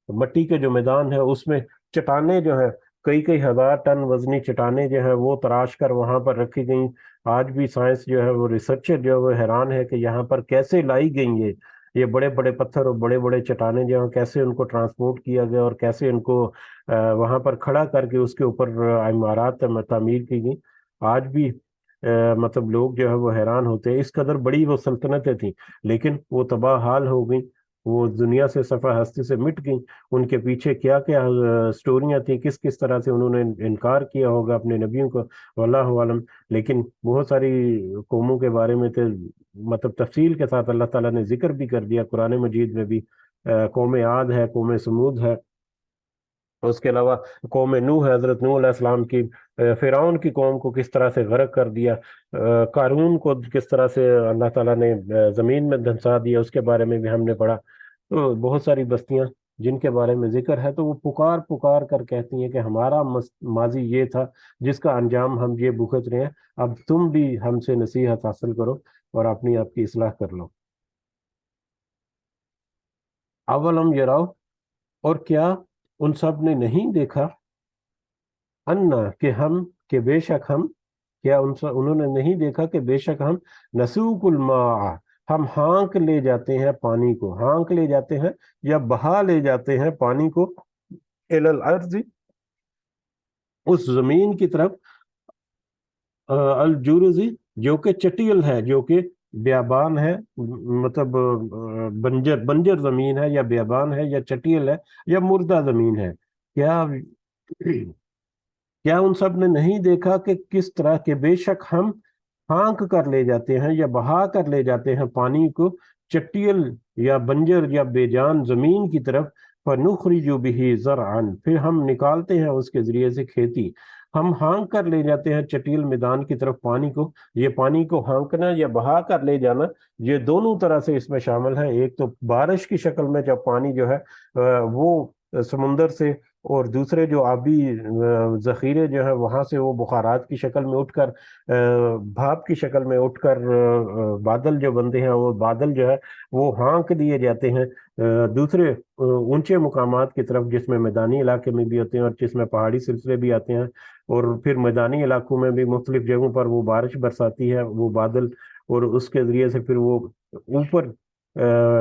مٹی کے جو میدان ہے اس میں چٹانیں جو ہیں کئی کئی ہزار ٹن وزنی چٹانیں جو ہے وہ تراش کر وہاں پر رکھی گئیں. آج بھی سائنس جو ہے وہ ریسرچر جو ہے وہ حیران ہے کہ یہاں پر کیسے لائی گئیں یہ بڑے بڑے پتھر اور بڑے بڑے چٹانیں جو ہیں کیسے ان کو ٹرانسپورٹ کیا گیا اور کیسے ان کو وہاں پر کھڑا کر کے اس کے اوپر عمارات تعمیر کی گئی. آج بھی مطلب لوگ جو ہے وہ حیران ہوتے ہیں، اس قدر بڑی وہ سلطنتیں تھیں لیکن وہ تباہ حال ہو گئیں، وہ دنیا سے صفحہ ہستی سے مٹ گئیں. ان کے پیچھے کیا کیا سٹوریاں تھیں، کس کس طرح سے انہوں نے انکار کیا ہوگا اپنے نبیوں کو، واللہ عالم. لیکن بہت ساری قوموں کے بارے میں تو مطلب تفصیل کے ساتھ اللہ تعالیٰ نے ذکر بھی کر دیا قرآن مجید میں بھی. قوم عاد ہے، قوم سمود ہے، اس کے علاوہ قوم نوح ہے، حضرت نوح علیہ السلام کی. فرعون کی قوم کو کس طرح سے غرق کر دیا، قارون کو کس طرح سے اللہ تعالیٰ نے زمین میں دھنسا دیا، اس کے بارے میں بھی ہم نے پڑھا. تو بہت ساری بستیاں جن کے بارے میں ذکر ہے، تو وہ پکار پکار کر کہتی ہیں کہ ہمارا ماضی یہ تھا جس کا انجام ہم یہ بھگت رہے ہیں، اب تم بھی ہم سے نصیحت حاصل کرو اور اپنی آپ کی اصلاح کر لو. اولم یراؤ، اور کیا ان سب نے نہیں دیکھا، انا کہ بے شک ہم، کیا انہوں نے نہیں دیکھا کہ بے شک ہم نسوق الماء، ہم ہانک لے جاتے ہیں پانی کو، ہانک لے جاتے ہیں یا بہا لے جاتے ہیں پانی کو، الی الارض، اس زمین کی طرف، الجرزی، جو کہ چٹیل ہے، جو کہ بیابان ہے، مطلب بنجر زمین ہے یا بیابان ہے یا چٹیل ہے یا مردہ زمین ہے. کیا کیا ان سب نے نہیں دیکھا کہ کس طرح کے بے شک ہم ہانک کر لے جاتے ہیں یا بہا کر لے جاتے ہیں پانی کو چٹیل یا بنجر یا بے جان زمین کی طرف، فَنُخْرِجُ بِهِ زَرْعًا، پھر ہم نکالتے ہیں اس کے ذریعے سے کھیتی. ہم ہانک کر لے جاتے ہیں چٹیل میدان کی طرف پانی کو. یہ پانی کو ہانکنا یا بہا کر لے جانا یہ دونوں طرح سے اس میں شامل ہے. ایک تو بارش کی شکل میں جب پانی جو ہے وہ سمندر سے، اور دوسرے جو آبی ذخیرے جو ہیں وہاں سے وہ بخارات کی شکل میں اٹھ کر، بھاپ کی شکل میں اٹھ کر بادل جو بنتے ہیں، وہ بادل جو ہے وہ ہانک دیے جاتے ہیں دوسرے اونچے مقامات کی طرف، جس میں میدانی علاقے میں بھی ہوتے ہیں اور جس میں پہاڑی سلسلے بھی آتے ہیں. اور پھر میدانی علاقوں میں بھی مختلف جگہوں پر وہ بارش برساتی ہے وہ بادل، اور اس کے ذریعے سے پھر وہ اوپر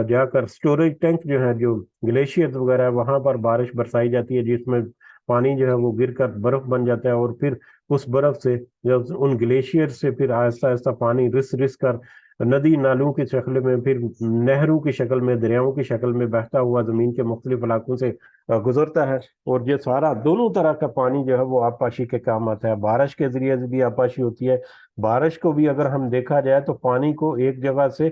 جا کر سٹوریج ٹینک جو ہے، جو گلیشیئر وغیرہ ہے، وہاں پر بارش برسائی جاتی ہے جس میں پانی جو ہے وہ گر کر برف بن جاتا ہے. اور پھر اس برف سے جب ان گلیشیئر سے پھر آہستہ آہستہ پانی رس رس کر ندی نالوں کی شکل میں، پھر نہروں کی شکل میں، دریاؤں کی شکل میں بہتا ہوا زمین کے مختلف علاقوں سے گزرتا ہے. اور یہ سارا دونوں طرح کا پانی جو ہے وہ آبپاشی کے کام آتا ہے. بارش کے ذریعے سے بھی آبپاشی ہوتی ہے. بارش کو بھی اگر ہم دیکھا جائے تو پانی کو ایک جگہ سے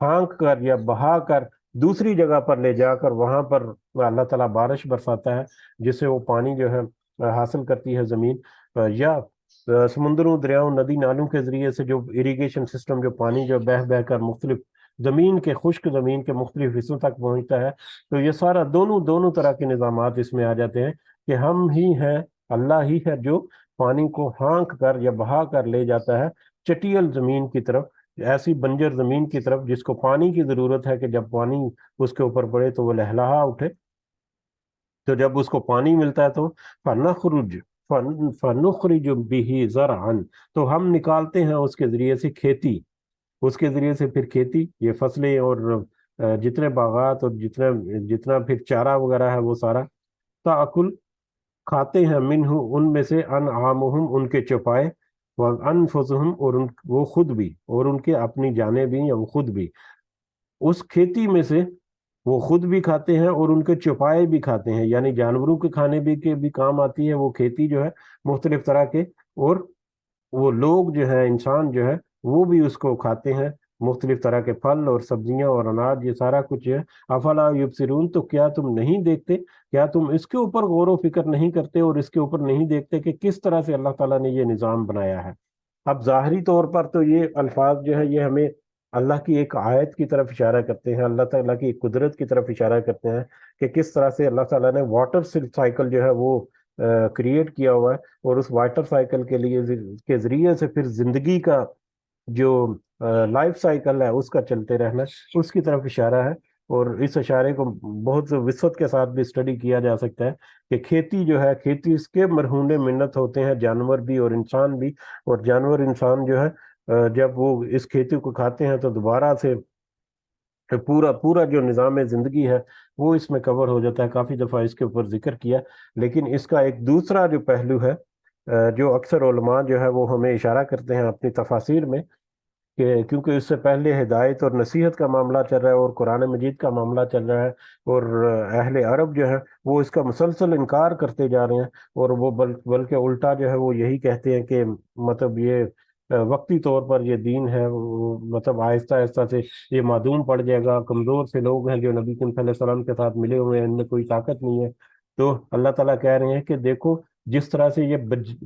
پھانک کر یا بہا کر دوسری جگہ پر لے جا کر وہاں پر اللہ تعالیٰ بارش برساتا ہے، جس سے وہ پانی جو ہے حاصل کرتی ہے زمین. یا سمندروں، دریاؤں، ندی نالوں کے ذریعے سے جو اریگیشن سسٹم، جو پانی جو بہہ بہہ کر مختلف زمین کے، خشک زمین کے مختلف حصوں تک پہنچتا ہے. تو یہ سارا دونوں طرح کے نظامات اس میں آ جاتے ہیں کہ ہم ہی ہیں، اللہ ہی ہے جو پانی کو ہانک کر یا بہا کر لے جاتا ہے چٹیل زمین کی طرف، ایسی بنجر زمین کی طرف جس کو پانی کی ضرورت ہے کہ جب پانی اس کے اوپر پڑے تو وہ لہلہا اٹھے. تو جب اس کو پانی ملتا ہے تو فَنُخْرِجُ بِهِ زَرْعًا، تو ہم نکالتے ہیں اس کے ذریعے سے کھیتی. اس کے ذریعے سے پھر کھیتی، یہ فصلیں اور جتنے باغات اور جتنا پھر چارہ وغیرہ ہے وہ سارا، تاکل، کھاتے ہیں، منہ، ان میں سے، انعامہم، ان کے چوپائے، وانفسہم، اور وہ خود بھی، اور ان کے اپنی جانیں بھی یا وہ خود بھی اس کھیتی میں سے وہ خود بھی کھاتے ہیں اور ان کے چوپائے بھی کھاتے ہیں. یعنی جانوروں کے کھانے بھی کے بھی کام آتی ہے وہ کھیتی جو ہے مختلف طرح کے، اور وہ لوگ جو ہے، انسان جو ہے وہ بھی اس کو کھاتے ہیں، مختلف طرح کے پھل اور سبزیاں اور اناج، یہ سارا کچھ ہے. افلا یبصرون، تو کیا تم نہیں دیکھتے، کیا تم اس کے اوپر غور و فکر نہیں کرتے اور اس کے اوپر نہیں دیکھتے کہ کس طرح سے اللہ تعالیٰ نے یہ نظام بنایا ہے. اب ظاہری طور پر تو یہ الفاظ جو ہے یہ ہمیں اللہ کی ایک آیت کی طرف اشارہ کرتے ہیں، اللہ تعالیٰ کی ایک قدرت کی طرف اشارہ کرتے ہیں کہ کس طرح سے اللہ تعالیٰ نے واٹر سائیکل جو ہے وہ کریٹ کیا ہوا ہے، اور اس واٹر سائیکل کے لیے کے ذریعے سے پھر زندگی کا جو لائف سائیکل ہے اس کا چلتے رہنا، اس کی طرف اشارہ ہے. اور اس اشارے کو بہت وسعت کے ساتھ بھی اسٹڈی کیا جا سکتا ہے کہ کھیتی جو ہے، کھیتی اس کے مرہون منت ہوتے ہیں، جانور بھی اور انسان بھی. اور جانور انسان جو ہے جب وہ اس کھیتی کو کھاتے ہیں تو دوبارہ سے پورا پورا جو نظام زندگی ہے وہ اس میں کور ہو جاتا ہے. کافی دفعہ اس کے اوپر ذکر کیا. لیکن اس کا ایک دوسرا جو پہلو ہے جو اکثر علماء جو ہے وہ ہمیں اشارہ کرتے ہیں اپنی تفاسیر میں، کہ کیونکہ اس سے پہلے ہدایت اور نصیحت کا معاملہ چل رہا ہے اور قرآن مجید کا معاملہ چل رہا ہے، اور اہل عرب جو ہے وہ اس کا مسلسل انکار کرتے جا رہے ہیں. اور وہ بلکہ الٹا جو ہے وہ یہی کہتے ہیں کہ مطلب یہ وقتی طور پر یہ دین ہے، مطلب آہستہ آہستہ سے یہ معدوم پڑ جائے گا. کمزور سے لوگ ہیں جو نبی کریم صلی اللہ علیہ وسلم کے ساتھ ملے ہوئے ہیں، ان میں کوئی طاقت نہیں ہے. تو اللہ تعالیٰ کہہ رہے ہیں کہ دیکھو جس طرح سے یہ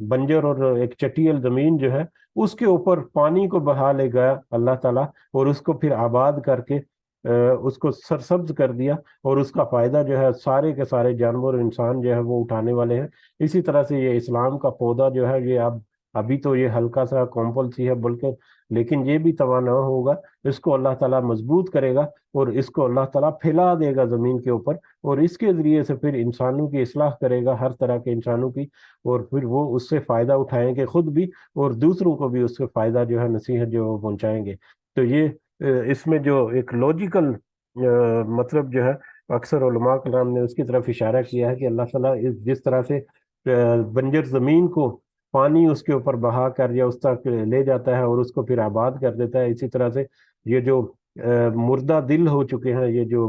بنجر اور ایک چٹیل زمین جو ہے اس کے اوپر پانی کو بہا لے گیا اللہ تعالیٰ، اور اس کو پھر آباد کر کے اس کو سرسبز کر دیا، اور اس کا فائدہ جو ہے سارے کے سارے جانور انسان جو ہے وہ اٹھانے والے ہیں. اسی طرح سے یہ اسلام کا پودا جو ہے یہ ابھی تو یہ ہلکا سا کومپل سی ہے، بلکہ لیکن یہ بھی توانا ہوگا. اس کو اللہ تعالیٰ مضبوط کرے گا اور اس کو اللہ تعالیٰ پھیلا دے گا زمین کے اوپر، اور اس کے ذریعے سے پھر انسانوں کی اصلاح کرے گا، ہر طرح کے انسانوں کی. اور پھر وہ اس سے فائدہ اٹھائیں گے خود بھی، اور دوسروں کو بھی اس سے فائدہ جو ہے نصیحت جو وہ پہنچائیں گے. تو یہ اس میں جو ایک لاجیکل مطلب جو ہے اکثر علماء کرام نے اس کی طرف اشارہ کیا ہے کہ اللہ تعالیٰ جس طرح سے بنجر زمین کو پانی اس کے اوپر بہا کر یا اس تک لے جاتا ہے اور اس کو پھر آباد کر دیتا ہے، اسی طرح سے یہ جو مردہ دل ہو چکے ہیں، یہ جو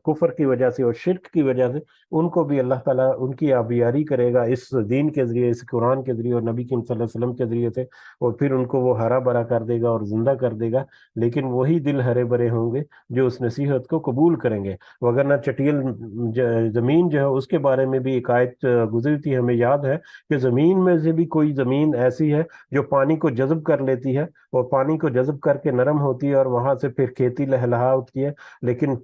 کفر کی وجہ سے اور شرک کی وجہ سے، ان کو بھی اللہ تعالیٰ ان کی آبیاری کرے گا اس دین کے ذریعے، اس قرآن کے ذریعے اور نبی کریم صلی اللہ علیہ وسلم کے ذریعے سے، اور پھر ان کو وہ ہرا بھرا کر دے گا اور زندہ کر دے گا. لیکن وہی دل ہرے بھرے ہوں گے جو اس نصیحت کو قبول کریں گے. وگرنہ چٹیل زمین جو ہے اس کے بارے میں بھی ایک آیت گزری تھی، ہمیں یاد ہے کہ زمین میں سے بھی کوئی زمین ایسی ہے جو پانی کو جذب کر لیتی ہے اور پانی کو جذب کر کے نرم ہوتی ہے اور وہاں سے پھر کھیتی لہلہا ہوتی ہے. لیکن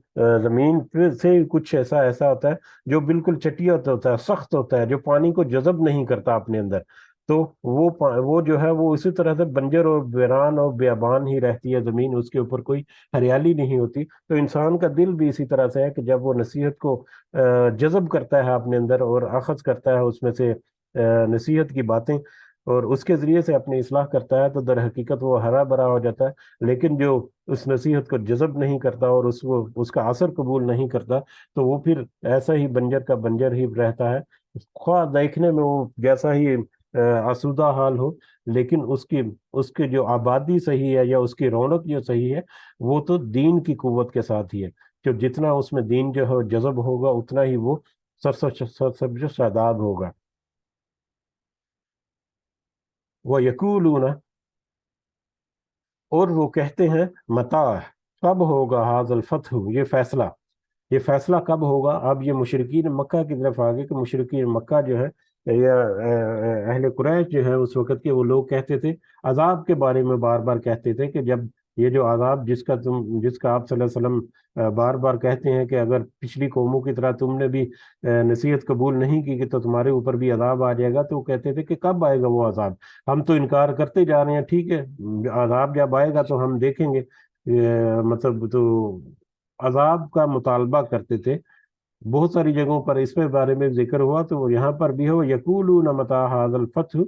زمین سے کچھ ایسا ہوتا ہے جو بالکل چٹیت ہوتا ہے، سخت ہوتا ہے، جو پانی کو جذب نہیں کرتا اپنے اندر. تو وہ جو ہے وہ اسی طرح سے بنجر اور ویران اور بیابان ہی رہتی ہے زمین، اس کے اوپر کوئی ہریالی نہیں ہوتی. تو انسان کا دل بھی اسی طرح سے ہے کہ جب وہ نصیحت کو جذب کرتا ہے اپنے اندر اور اخذ کرتا ہے اس میں سے نصیحت کی باتیں اور اس کے ذریعے سے اپنی اصلاح کرتا ہے، تو در حقیقت وہ ہرا بھرا ہو جاتا ہے. لیکن جو اس نصیحت کو جذب نہیں کرتا اور اس کا اثر قبول نہیں کرتا، تو وہ پھر ایسا ہی بنجر کا بنجر ہی رہتا ہے، خواہ دیکھنے میں وہ جیسا ہی آسودہ حال ہو، لیکن اس کی جو آبادی صحیح ہے یا اس کی رونق جو صحیح ہے وہ تو دین کی قوت کے ساتھ ہی ہے. جو جتنا اس میں دین جو ہے جذب ہوگا اتنا ہی وہ سرسبز و شاداب ہوگا. وہ یقولون، اور وہ کہتے ہیں متا، کب ہوگا حاض الفتح، یہ فیصلہ کب ہوگا. اب یہ مشرقین مکہ کی طرف آگے کہ مشرقین مکہ جو ہے یا اہل قریش جو ہے اس وقت کے، وہ لوگ کہتے تھے عذاب کے بارے میں، بار بار کہتے تھے کہ جب یہ جو عذاب جس کا آپ صلی اللہ علیہ وسلم بار بار کہتے ہیں کہ اگر پچھلی قوموں کی طرح تم نے بھی نصیحت قبول نہیں کی کہ تو تمہارے اوپر بھی عذاب آ جائے گا. تو وہ کہتے تھے کہ کب آئے گا وہ عذاب، ہم تو انکار کرتے جا رہے ہیں، ٹھیک ہے عذاب جب آئے گا تو ہم دیکھیں گے. مطلب تو عذاب کا مطالبہ کرتے تھے. بہت ساری جگہوں پر اس میں بارے میں ذکر ہوا، تو وہ یہاں پر بھی ہو یقولون متی ھذا الفتح،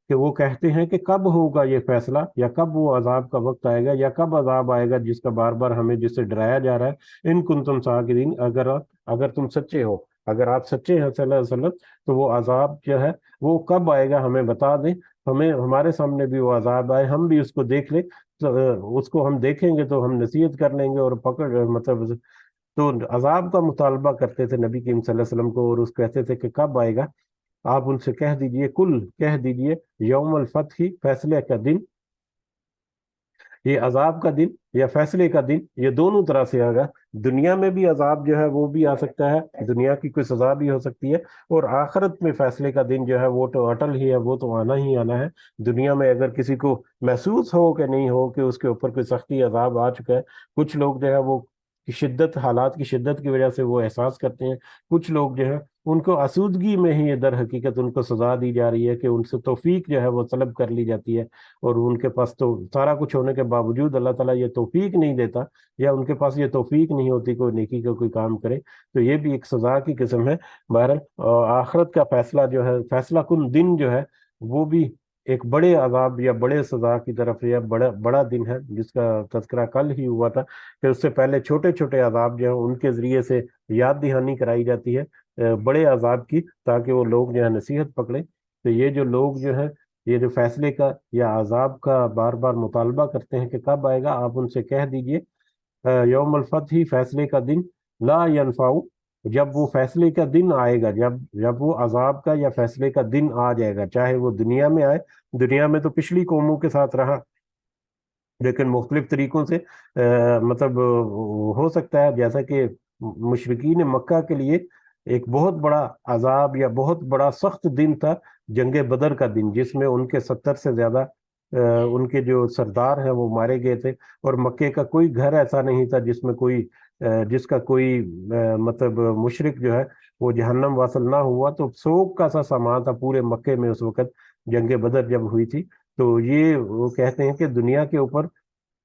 کہ وہ کہتے ہیں کہ کب ہوگا یہ فیصلہ، یا کب وہ عذاب کا وقت آئے گا، یا کب عذاب آئے گا جس کا بار بار ہمیں جس سے ڈرایا جا رہا ہے. ان کنتم صادقین، اگر تم سچے ہو، اگر آپ سچے ہیں صلی اللہ علیہ وسلم، تو وہ عذاب جو ہے وہ کب آئے گا ہمیں بتا دیں. ہمارے سامنے بھی وہ عذاب آئے، ہم بھی اس کو دیکھ لیں، تو اس کو ہم دیکھیں گے تو ہم نصیحت کر لیں گے اور مطلب تو عذاب کا مطالبہ کرتے تھے نبی کریم صلی اللہ علیہ وسلم کو، اور اس کہتے تھے کہ کب آئے گا. آپ ان سے کہہ دیجئے، کہہ دیجئے یوم الفتح، فیصلے کا دن. یہ عذاب کا دن یا فیصلے کا دن، یہ دونوں طرح سے آگا. دنیا میں بھی عذاب جو ہے وہ بھی آ سکتا ہے، دنیا کی کوئی سزا بھی ہو سکتی ہے، اور آخرت میں فیصلے کا دن جو ہے وہ تو اٹل ہی ہے، وہ تو آنا ہی آنا ہے. دنیا میں اگر کسی کو محسوس ہو کہ نہیں ہو کہ اس کے اوپر کوئی سختی عذاب آ چکا ہے، کچھ لوگ جو ہے وہ کی شدت، حالات کی شدت کی وجہ سے وہ احساس کرتے ہیں. کچھ لوگ جو ہے ان کو آسودگی میں ہی در حقیقت ان کو سزا دی جا رہی ہے کہ ان سے توفیق جو ہے وہ طلب کر لی جاتی ہے، اور ان کے پاس تو سارا کچھ ہونے کے باوجود اللہ تعالیٰ یہ توفیق نہیں دیتا، یا ان کے پاس یہ توفیق نہیں ہوتی کوئی نیکی کا کوئی کام کرے. تو یہ بھی ایک سزا کی قسم ہے. بہرحال آخرت کا فیصلہ جو ہے، فیصلہ کن دن جو ہے، وہ بھی ایک بڑے عذاب یا بڑے سزا کی طرف، یا بڑا بڑا دن ہے جس کا تذکرہ کل ہی ہوا تھا، کہ اس سے پہلے چھوٹے چھوٹے عذاب جو ہیں ان کے ذریعے سے یاد دہانی کرائی جاتی ہے بڑے عذاب کی، تاکہ وہ لوگ جو ہے نصیحت پکڑیں. تو یہ جو لوگ جو ہے، یہ جو فیصلے کا یا عذاب کا بار بار مطالبہ کرتے ہیں کہ کب آئے گا، آپ ان سے کہہ دیجئے یوم الفتح، فیصلے کا دن، لا ینفع، جب وہ فیصلے کا دن آئے گا، جب وہ عذاب کا یا فیصلے کا دن آ جائے گا، چاہے وہ دنیا میں آئے. دنیا میں تو پچھلی قوموں کے ساتھ رہا، لیکن مختلف طریقوں سے مطلب ہو سکتا ہے، جیسا کہ مشرقین مکہ کے لیے ایک بہت بڑا عذاب یا بہت بڑا سخت دن تھا جنگ بدر کا دن، جس میں ان کے 70 سے زیادہ ان کے جو سردار ہیں وہ مارے گئے تھے. اور مکے کا کوئی گھر ایسا نہیں تھا جس میں کوئی جس کا کوئی مطلب مشرک جو ہے وہ جہنم واصل نہ ہوا. تو سوگ کا سا سامان تھا پورے مکے میں اس وقت جنگ بدر جب ہوئی تھی. تو یہ وہ کہتے ہیں کہ دنیا کے اوپر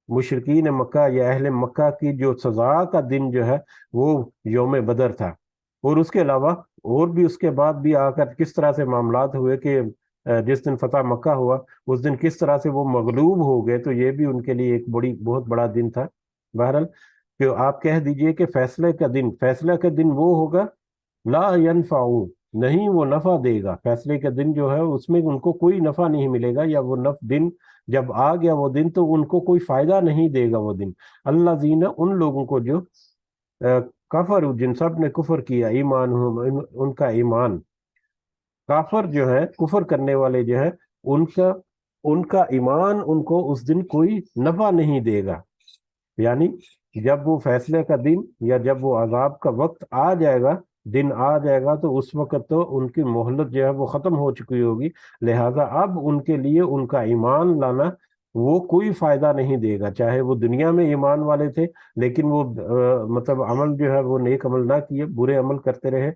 مشرقین مکہ یا اہل مکہ کی جو سزا کا دن جو ہے وہ یوم بدر تھا. اور اس کے علاوہ اور بھی اس کے بعد بھی آ کر کس طرح سے معاملات ہوئے کہ جس دن فتح مکہ ہوا اس دن کس طرح سے وہ مغلوب ہو گئے. تو یہ بھی ان کے لیے ایک بہت بڑا دن تھا. بہرحال کہ آپ کہہ دیجئے کہ فیصلے کا دن، فیصلہ کا دن وہ ہوگا لا ینفع، نہیں وہ نفع دے گا. فیصلے کا دن جو ہے اس میں ان کو کوئی نفع نہیں ملے گا، یا وہ دن جب آ گیا وہ دن تو ان کو کوئی فائدہ نہیں دے گا وہ دن. اللہ زینہ، ان لوگوں کو جو کفر، جن سب نے کفر کیا، ایمان ان کا ایمان، کافر جو ہے کفر کرنے والے جو ہے ان کا ایمان ان کو اس دن کوئی نفع نہیں دے گا. یعنی جب وہ فیصلے کا دن یا جب وہ عذاب کا وقت آ جائے گا، دن آ جائے گا، تو اس وقت تو ان کی مہلت جو ہے وہ ختم ہو چکی ہوگی. لہذا اب ان کے لیے ان کا ایمان لانا وہ کوئی فائدہ نہیں دے گا. چاہے وہ دنیا میں ایمان والے تھے لیکن وہ مطلب عمل جو ہے وہ نیک عمل نہ کیے، برے عمل کرتے رہے،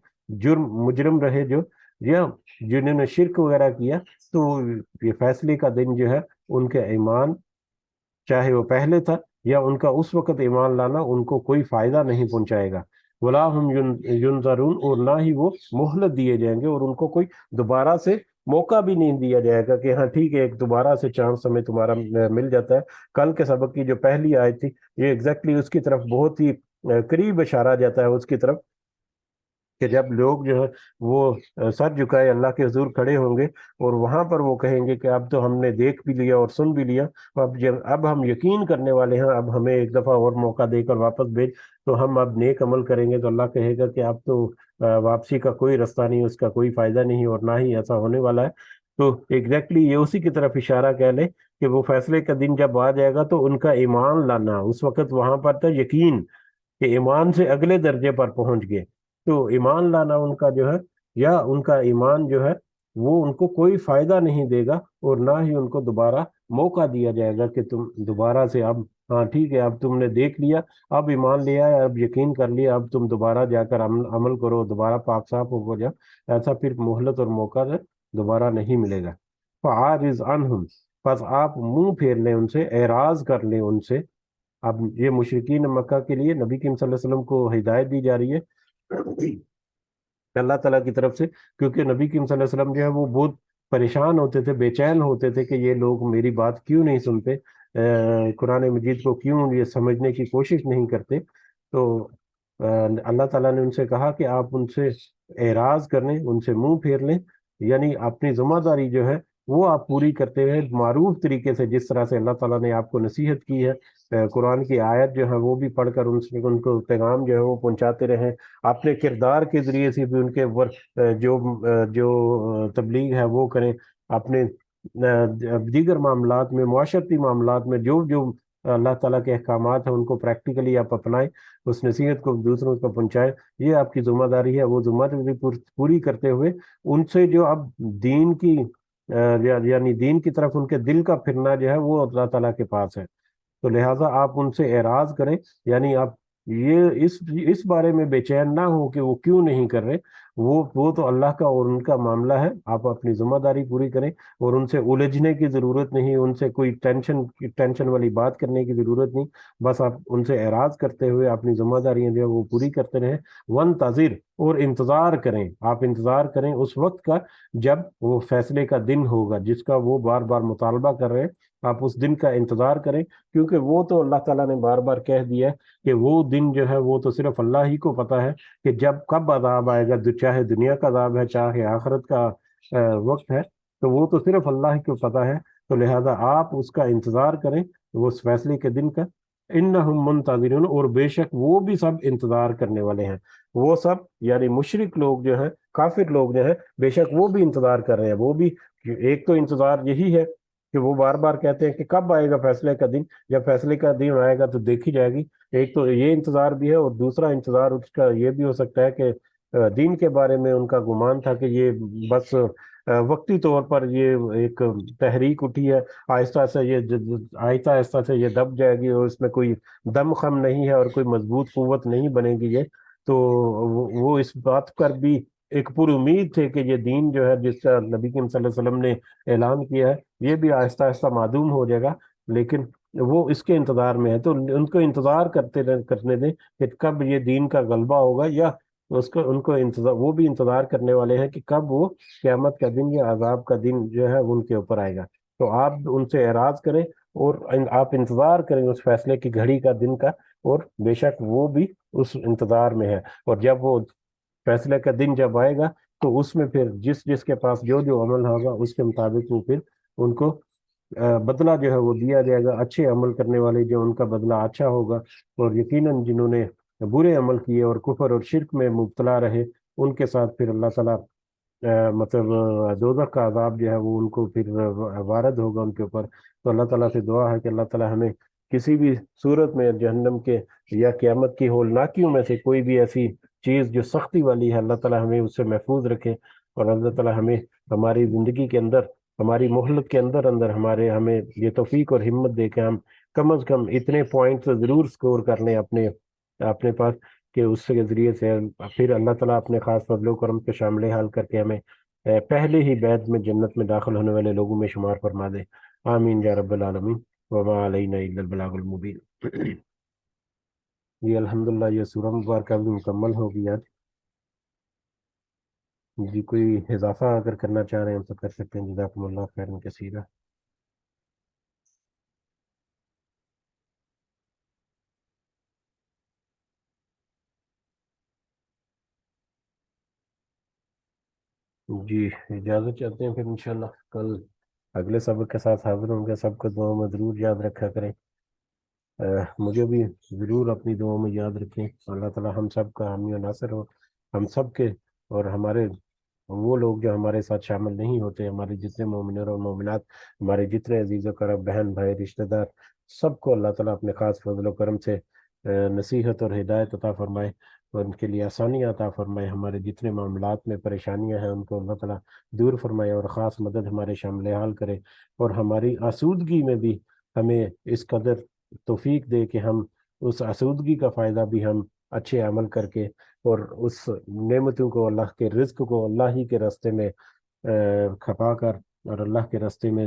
مجرم رہے جو، یا جنہوں نے شرک وغیرہ کیا، تو یہ فیصلے کا دن جو ہے ان کے ایمان، چاہے وہ پہلے تھا یا ان کا اس وقت ایمان لانا، ان کو کوئی فائدہ نہیں پہنچائے گا. ولا ہم ینظرون، اور نہ ہی وہ مہلت دیے جائیں گے، اور ان کو کوئی دوبارہ سے موقع بھی نہیں دیا جائے گا کہ ہاں ٹھیک ہے ایک دوبارہ سے چانس ہمیں تمہارا مل جاتا ہے. کل کے سبق کی جو پہلی آیت تھی، یہ ایگزیکٹلی اس کی طرف بہت ہی قریب اشارہ جاتا ہے اس کی طرف، کہ جب لوگ جو ہے وہ سر جھکائے اللہ کے حضور کھڑے ہوں گے، اور وہاں پر وہ کہیں گے کہ اب تو ہم نے دیکھ بھی لیا اور سن بھی لیا، اب ہم یقین کرنے والے ہیں، اب ہمیں ایک دفعہ اور موقع دے کر واپس بھیج، تو ہم اب نیک عمل کریں گے. تو اللہ کہے گا کہ اب تو واپسی کا کوئی رستہ نہیں، اس کا کوئی فائدہ نہیں، اور نہ ہی ایسا ہونے والا ہے. تو ایگزیکٹلی یہ اسی کی طرف اشارہ کہہ لیں کہ وہ فیصلے کا دن جب آ جائے گا تو ان کا ایمان لانا، اس وقت وہاں پر تھا یقین، کہ ایمان سے اگلے درجے پر پہنچ گئے. تو ایمان لانا ان کا جو ہے، یا ان کا ایمان جو ہے وہ ان کو کوئی فائدہ نہیں دے گا، اور نہ ہی ان کو دوبارہ موقع دیا جائے گا کہ تم دوبارہ سے، اب ہاں ٹھیک ہے اب تم نے دیکھ لیا، اب ایمان لیا ہے، اب یقین کر لیا، اب تم دوبارہ جا کر عمل کرو، دوبارہ پاک صاف ہو جاؤ. ایسا پھر مہلت اور موقع دوبارہ نہیں ملے گا. فَعَارِضْ عَنْهُمْ، پس آپ منہ پھیر لیں ان سے، اعراض کر لیں ان سے. اب یہ مشرکین مکہ کے لیے نبی کریم صلی اللہ علیہ وسلم کو ہدایت دی جا رہی ہے اللہ تعالیٰ کی طرف سے، کیونکہ نبی کریم صلی اللہ علیہ وسلم جو ہے وہ بہت پریشان ہوتے تھے، بے چین ہوتے تھے کہ یہ لوگ میری بات کیوں نہیں سنتے، قرآن مجید کو کیوں یہ سمجھنے کی کوشش نہیں کرتے. تو اللہ تعالیٰ نے ان سے کہا کہ آپ ان سے اعراض کر لیں، ان سے منہ پھیر لیں، یعنی اپنی ذمہ داری جو ہے وہ آپ پوری کرتے ہوئے معروف طریقے سے، جس طرح سے اللہ تعالیٰ نے آپ کو نصیحت کی ہے، قرآن کی آیت جو ہے وہ بھی پڑھ کر ان کو پیغام جو ہے وہ پہنچاتے رہیں. اپنے کردار کے ذریعے سے بھی ان کے جو تبلیغ ہے وہ کریں. اپنے دیگر معاملات میں، معاشرتی معاملات میں جو جو اللہ تعالیٰ کے احکامات ہیں ان کو پریکٹیکلی آپ اپنائیں، اس نصیحت کو دوسروں کو پہنچائیں. یہ آپ کی ذمہ داری ہے. وہ ذمہ داری پوری کرتے ہوئے ان سے جو اب دین کی یعنی دین کی طرف ان کے دل کا پھرنا جو ہے وہ اللہ تعالیٰ کے پاس ہے. تو لہٰذا آپ ان سے اعراض کریں، یعنی آپ یہ اس بارے میں بے چین نہ ہو کہ وہ کیوں نہیں کر رہے، وہ تو اللہ کا اور ان کا معاملہ ہے، آپ اپنی ذمہ داری پوری کریں، اور ان سے الجھنے کی ضرورت نہیں، ان سے کوئی ٹینشن والی بات کرنے کی ضرورت نہیں، بس آپ ان سے اعراض کرتے ہوئے اپنی ذمہ داریاں جو ہے وہ پوری کرتے رہیں، ون تاظر، اور انتظار کریں، آپ انتظار کریں اس وقت کا جب وہ فیصلے کا دن ہوگا جس کا وہ بار بار مطالبہ کر رہے ہیں، آپ اس دن کا انتظار کریں، کیونکہ وہ تو اللہ تعالیٰ نے بار بار کہہ دیا ہے کہ وہ دن جو ہے وہ تو صرف اللہ ہی کو پتا ہے کہ جب کب عذاب آئے گا، چاہے دنیا کا عذاب ہے چاہے آخرت کا وقت ہے، تو وہ تو صرف اللہ ہی کو پتا ہے، تو لہذا آپ اس کا انتظار کریں، وہ اس فیصلے کے دن کا، انہم منتظرون، اور بے شک وہ بھی سب انتظار کرنے والے ہیں، وہ سب یعنی مشرک لوگ جو ہیں، کافر لوگ جو ہیں، بے شک وہ بھی انتظار کر رہے ہیں، وہ بھی ایک تو انتظار یہی ہے کہ وہ بار بار کہتے ہیں کہ کب آئے گا فیصلے کا دن، جب فیصلے کا دن آئے گا تو دیکھی جائے گی، ایک تو یہ انتظار بھی ہے، اور دوسرا انتظار اس کا یہ بھی ہو سکتا ہے کہ دین کے بارے میں ان کا گمان تھا کہ یہ بس وقتی طور پر یہ ایک تحریک اٹھی ہے، آہستہ آہستہ آہستہ آہستہ سے یہ دب جائے گی، اور اس میں کوئی دم خم نہیں ہے اور کوئی مضبوط قوت نہیں بنے گی یہ، تو وہ اس بات پر بھی ایک پر امید تھے کہ یہ دین جو ہے جس کا نبی کریم صلی اللہ علیہ وسلم نے اعلان کیا ہے یہ بھی آہستہ آہستہ معدوم ہو جائے گا، لیکن وہ اس کے انتظار میں ہے، تو ان کو انتظار کرنے دیں کہ کب یہ دین کا غلبہ ہوگا، یا ان کو انتظار، وہ بھی انتظار کرنے والے ہیں کہ کب وہ قیامت کا دن یا عذاب کا دن جو ہے ان کے اوپر آئے گا، تو آپ ان سے اعراض کریں، اور آپ انتظار کریں اس فیصلے کی گھڑی کا دن کا، اور بے شک وہ بھی اس انتظار میں ہے، اور جب وہ فیصلے کا دن جب آئے گا تو اس میں پھر جس جس کے پاس جو جو عمل ہوگا اس کے مطابق وہ پھر ان کو بدلہ جو ہے وہ دیا جائے گا، اچھے عمل کرنے والے جو ان کا بدلہ اچھا ہوگا، اور یقیناً جنہوں نے برے عمل کیے اور کفر اور شرک میں مبتلا رہے ان کے ساتھ پھر اللہ تعالیٰ مطلب دوزخ کا عذاب جو ہے وہ ان کو پھر وارد ہوگا ان کے اوپر، تو اللہ تعالیٰ سے دعا ہے کہ اللہ تعالیٰ ہمیں کسی بھی صورت میں جہنم کے یا قیامت کی ہولناکیوں میں سے کوئی بھی ایسی چیز جو سختی والی ہے اللہ تعالیٰ ہمیں اس سے محفوظ رکھے، اور اللہ تعالیٰ ہمیں ہماری زندگی کے اندر، ہماری مہلت کے اندر اندر ہمیں یہ توفیق اور ہمت دے کے ہم کم از کم اتنے پوائنٹس ضرور سکور کر لیں اپنے اپنے پاس، کہ اس کے ذریعے سے پھر اللہ تعالیٰ اپنے خاص فضل و کرم کے شامل حال کر کے ہمیں پہلے ہی بیعت میں جنت میں داخل ہونے والے لوگوں میں شمار فرما دے، آمین یا رب العالمین، وما علینا الا البلاغ المبین۔ جی الحمدللہ یہ سورہ مبارکہ بھی مکمل ہو گئی آج۔ جی کوئی اضافہ اگر کرنا چاہ رہے ہیں تو کر سکتے ہیں، جزاکم اللہ خیرا کثیرا۔ جی اجازت چاہتے ہیں پھر انشاءاللہ کل اگلے سبق کے ساتھ حاضر ہوں گے، سب کو دعا میں ضرور یاد رکھا کریں، مجھے بھی ضرور اپنی دعاؤں میں یاد رکھیں، اللہ تعالیٰ ہم سب کا حامی و ناصر ہو، ہم سب کے، اور ہمارے وہ لوگ جو ہمارے ساتھ شامل نہیں ہوتے، ہمارے جتنے مومن اور مومنات، ہمارے جتنے عزیز و کرب بہن بھائی رشتہ دار، سب کو اللہ تعالیٰ اپنے خاص فضل و کرم سے نصیحت اور ہدایت عطا فرمائے، اور ان کے لیے آسانیاں عطا فرمائے، ہمارے جتنے معاملات میں پریشانیاں ہیں ان کو اللہ تعالیٰ دور فرمائے، اور خاص مدد ہمارے شامل حال کرے، اور ہماری آسودگی میں بھی ہمیں اس قدر توفیق دے کہ ہم اس آسودگی کا فائدہ بھی ہم اچھے عمل کر کے، اور اس نعمتوں کو، اللہ کے رزق کو اللہ ہی کے راستے میں کھپا کر، اور اللہ کے راستے میں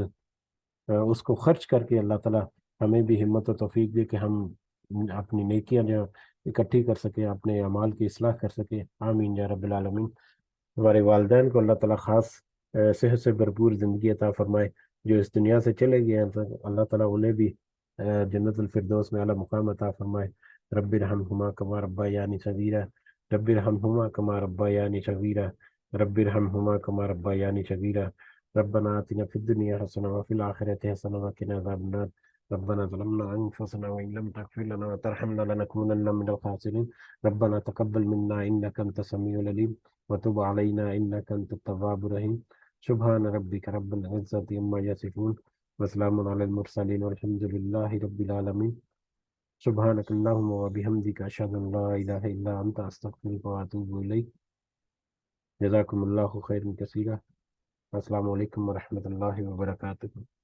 اس کو خرچ کر کے، اللہ تعالیٰ ہمیں بھی ہمت و توفیق دے کہ ہم اپنی نیکیاں جو اکٹھی کر سکیں، اپنے اعمال کی اصلاح کر سکیں، آمین یا رب العالمین۔ ہمارے والدین کو اللہ تعالیٰ خاص صحت سے بھرپور زندگی عطا فرمائے، جو اس دنیا سے چلے گئے ہیں تو اللہ تعالیٰ انہیں بھی جنت الفردوس میں اعلیٰ مقام عطا فرمائے، رب ارحمہما کما ربیانی صغیرا، رب ارحمہما کما ربیانی صغیرا، رب ارحمہما کما ربیانی صغیرا، ربنا آتنا فی الدنیا حسنہ وفی الآخرۃ حسنہ وقنا عذاب النار، ربنا ظلمنا انفسنا وان لم تغفر لنا وترحمنا لنكونن من الخاسرين، ربنا تقبل منا انك انت السميع العليم وتب علينا إنك أنت التواب الرحيم، سبحان ربك رب العزة عما يصفون وسلام على المرسلين والحمد لله رب العالمين، سبحانك اللهم وبحمدك أشهد أن لا إله إلا أنت أستغفرك وأتوب إليك، جزاكم الله خيرا كثيرا، السلام عليكم ورحمة الله وبركاته۔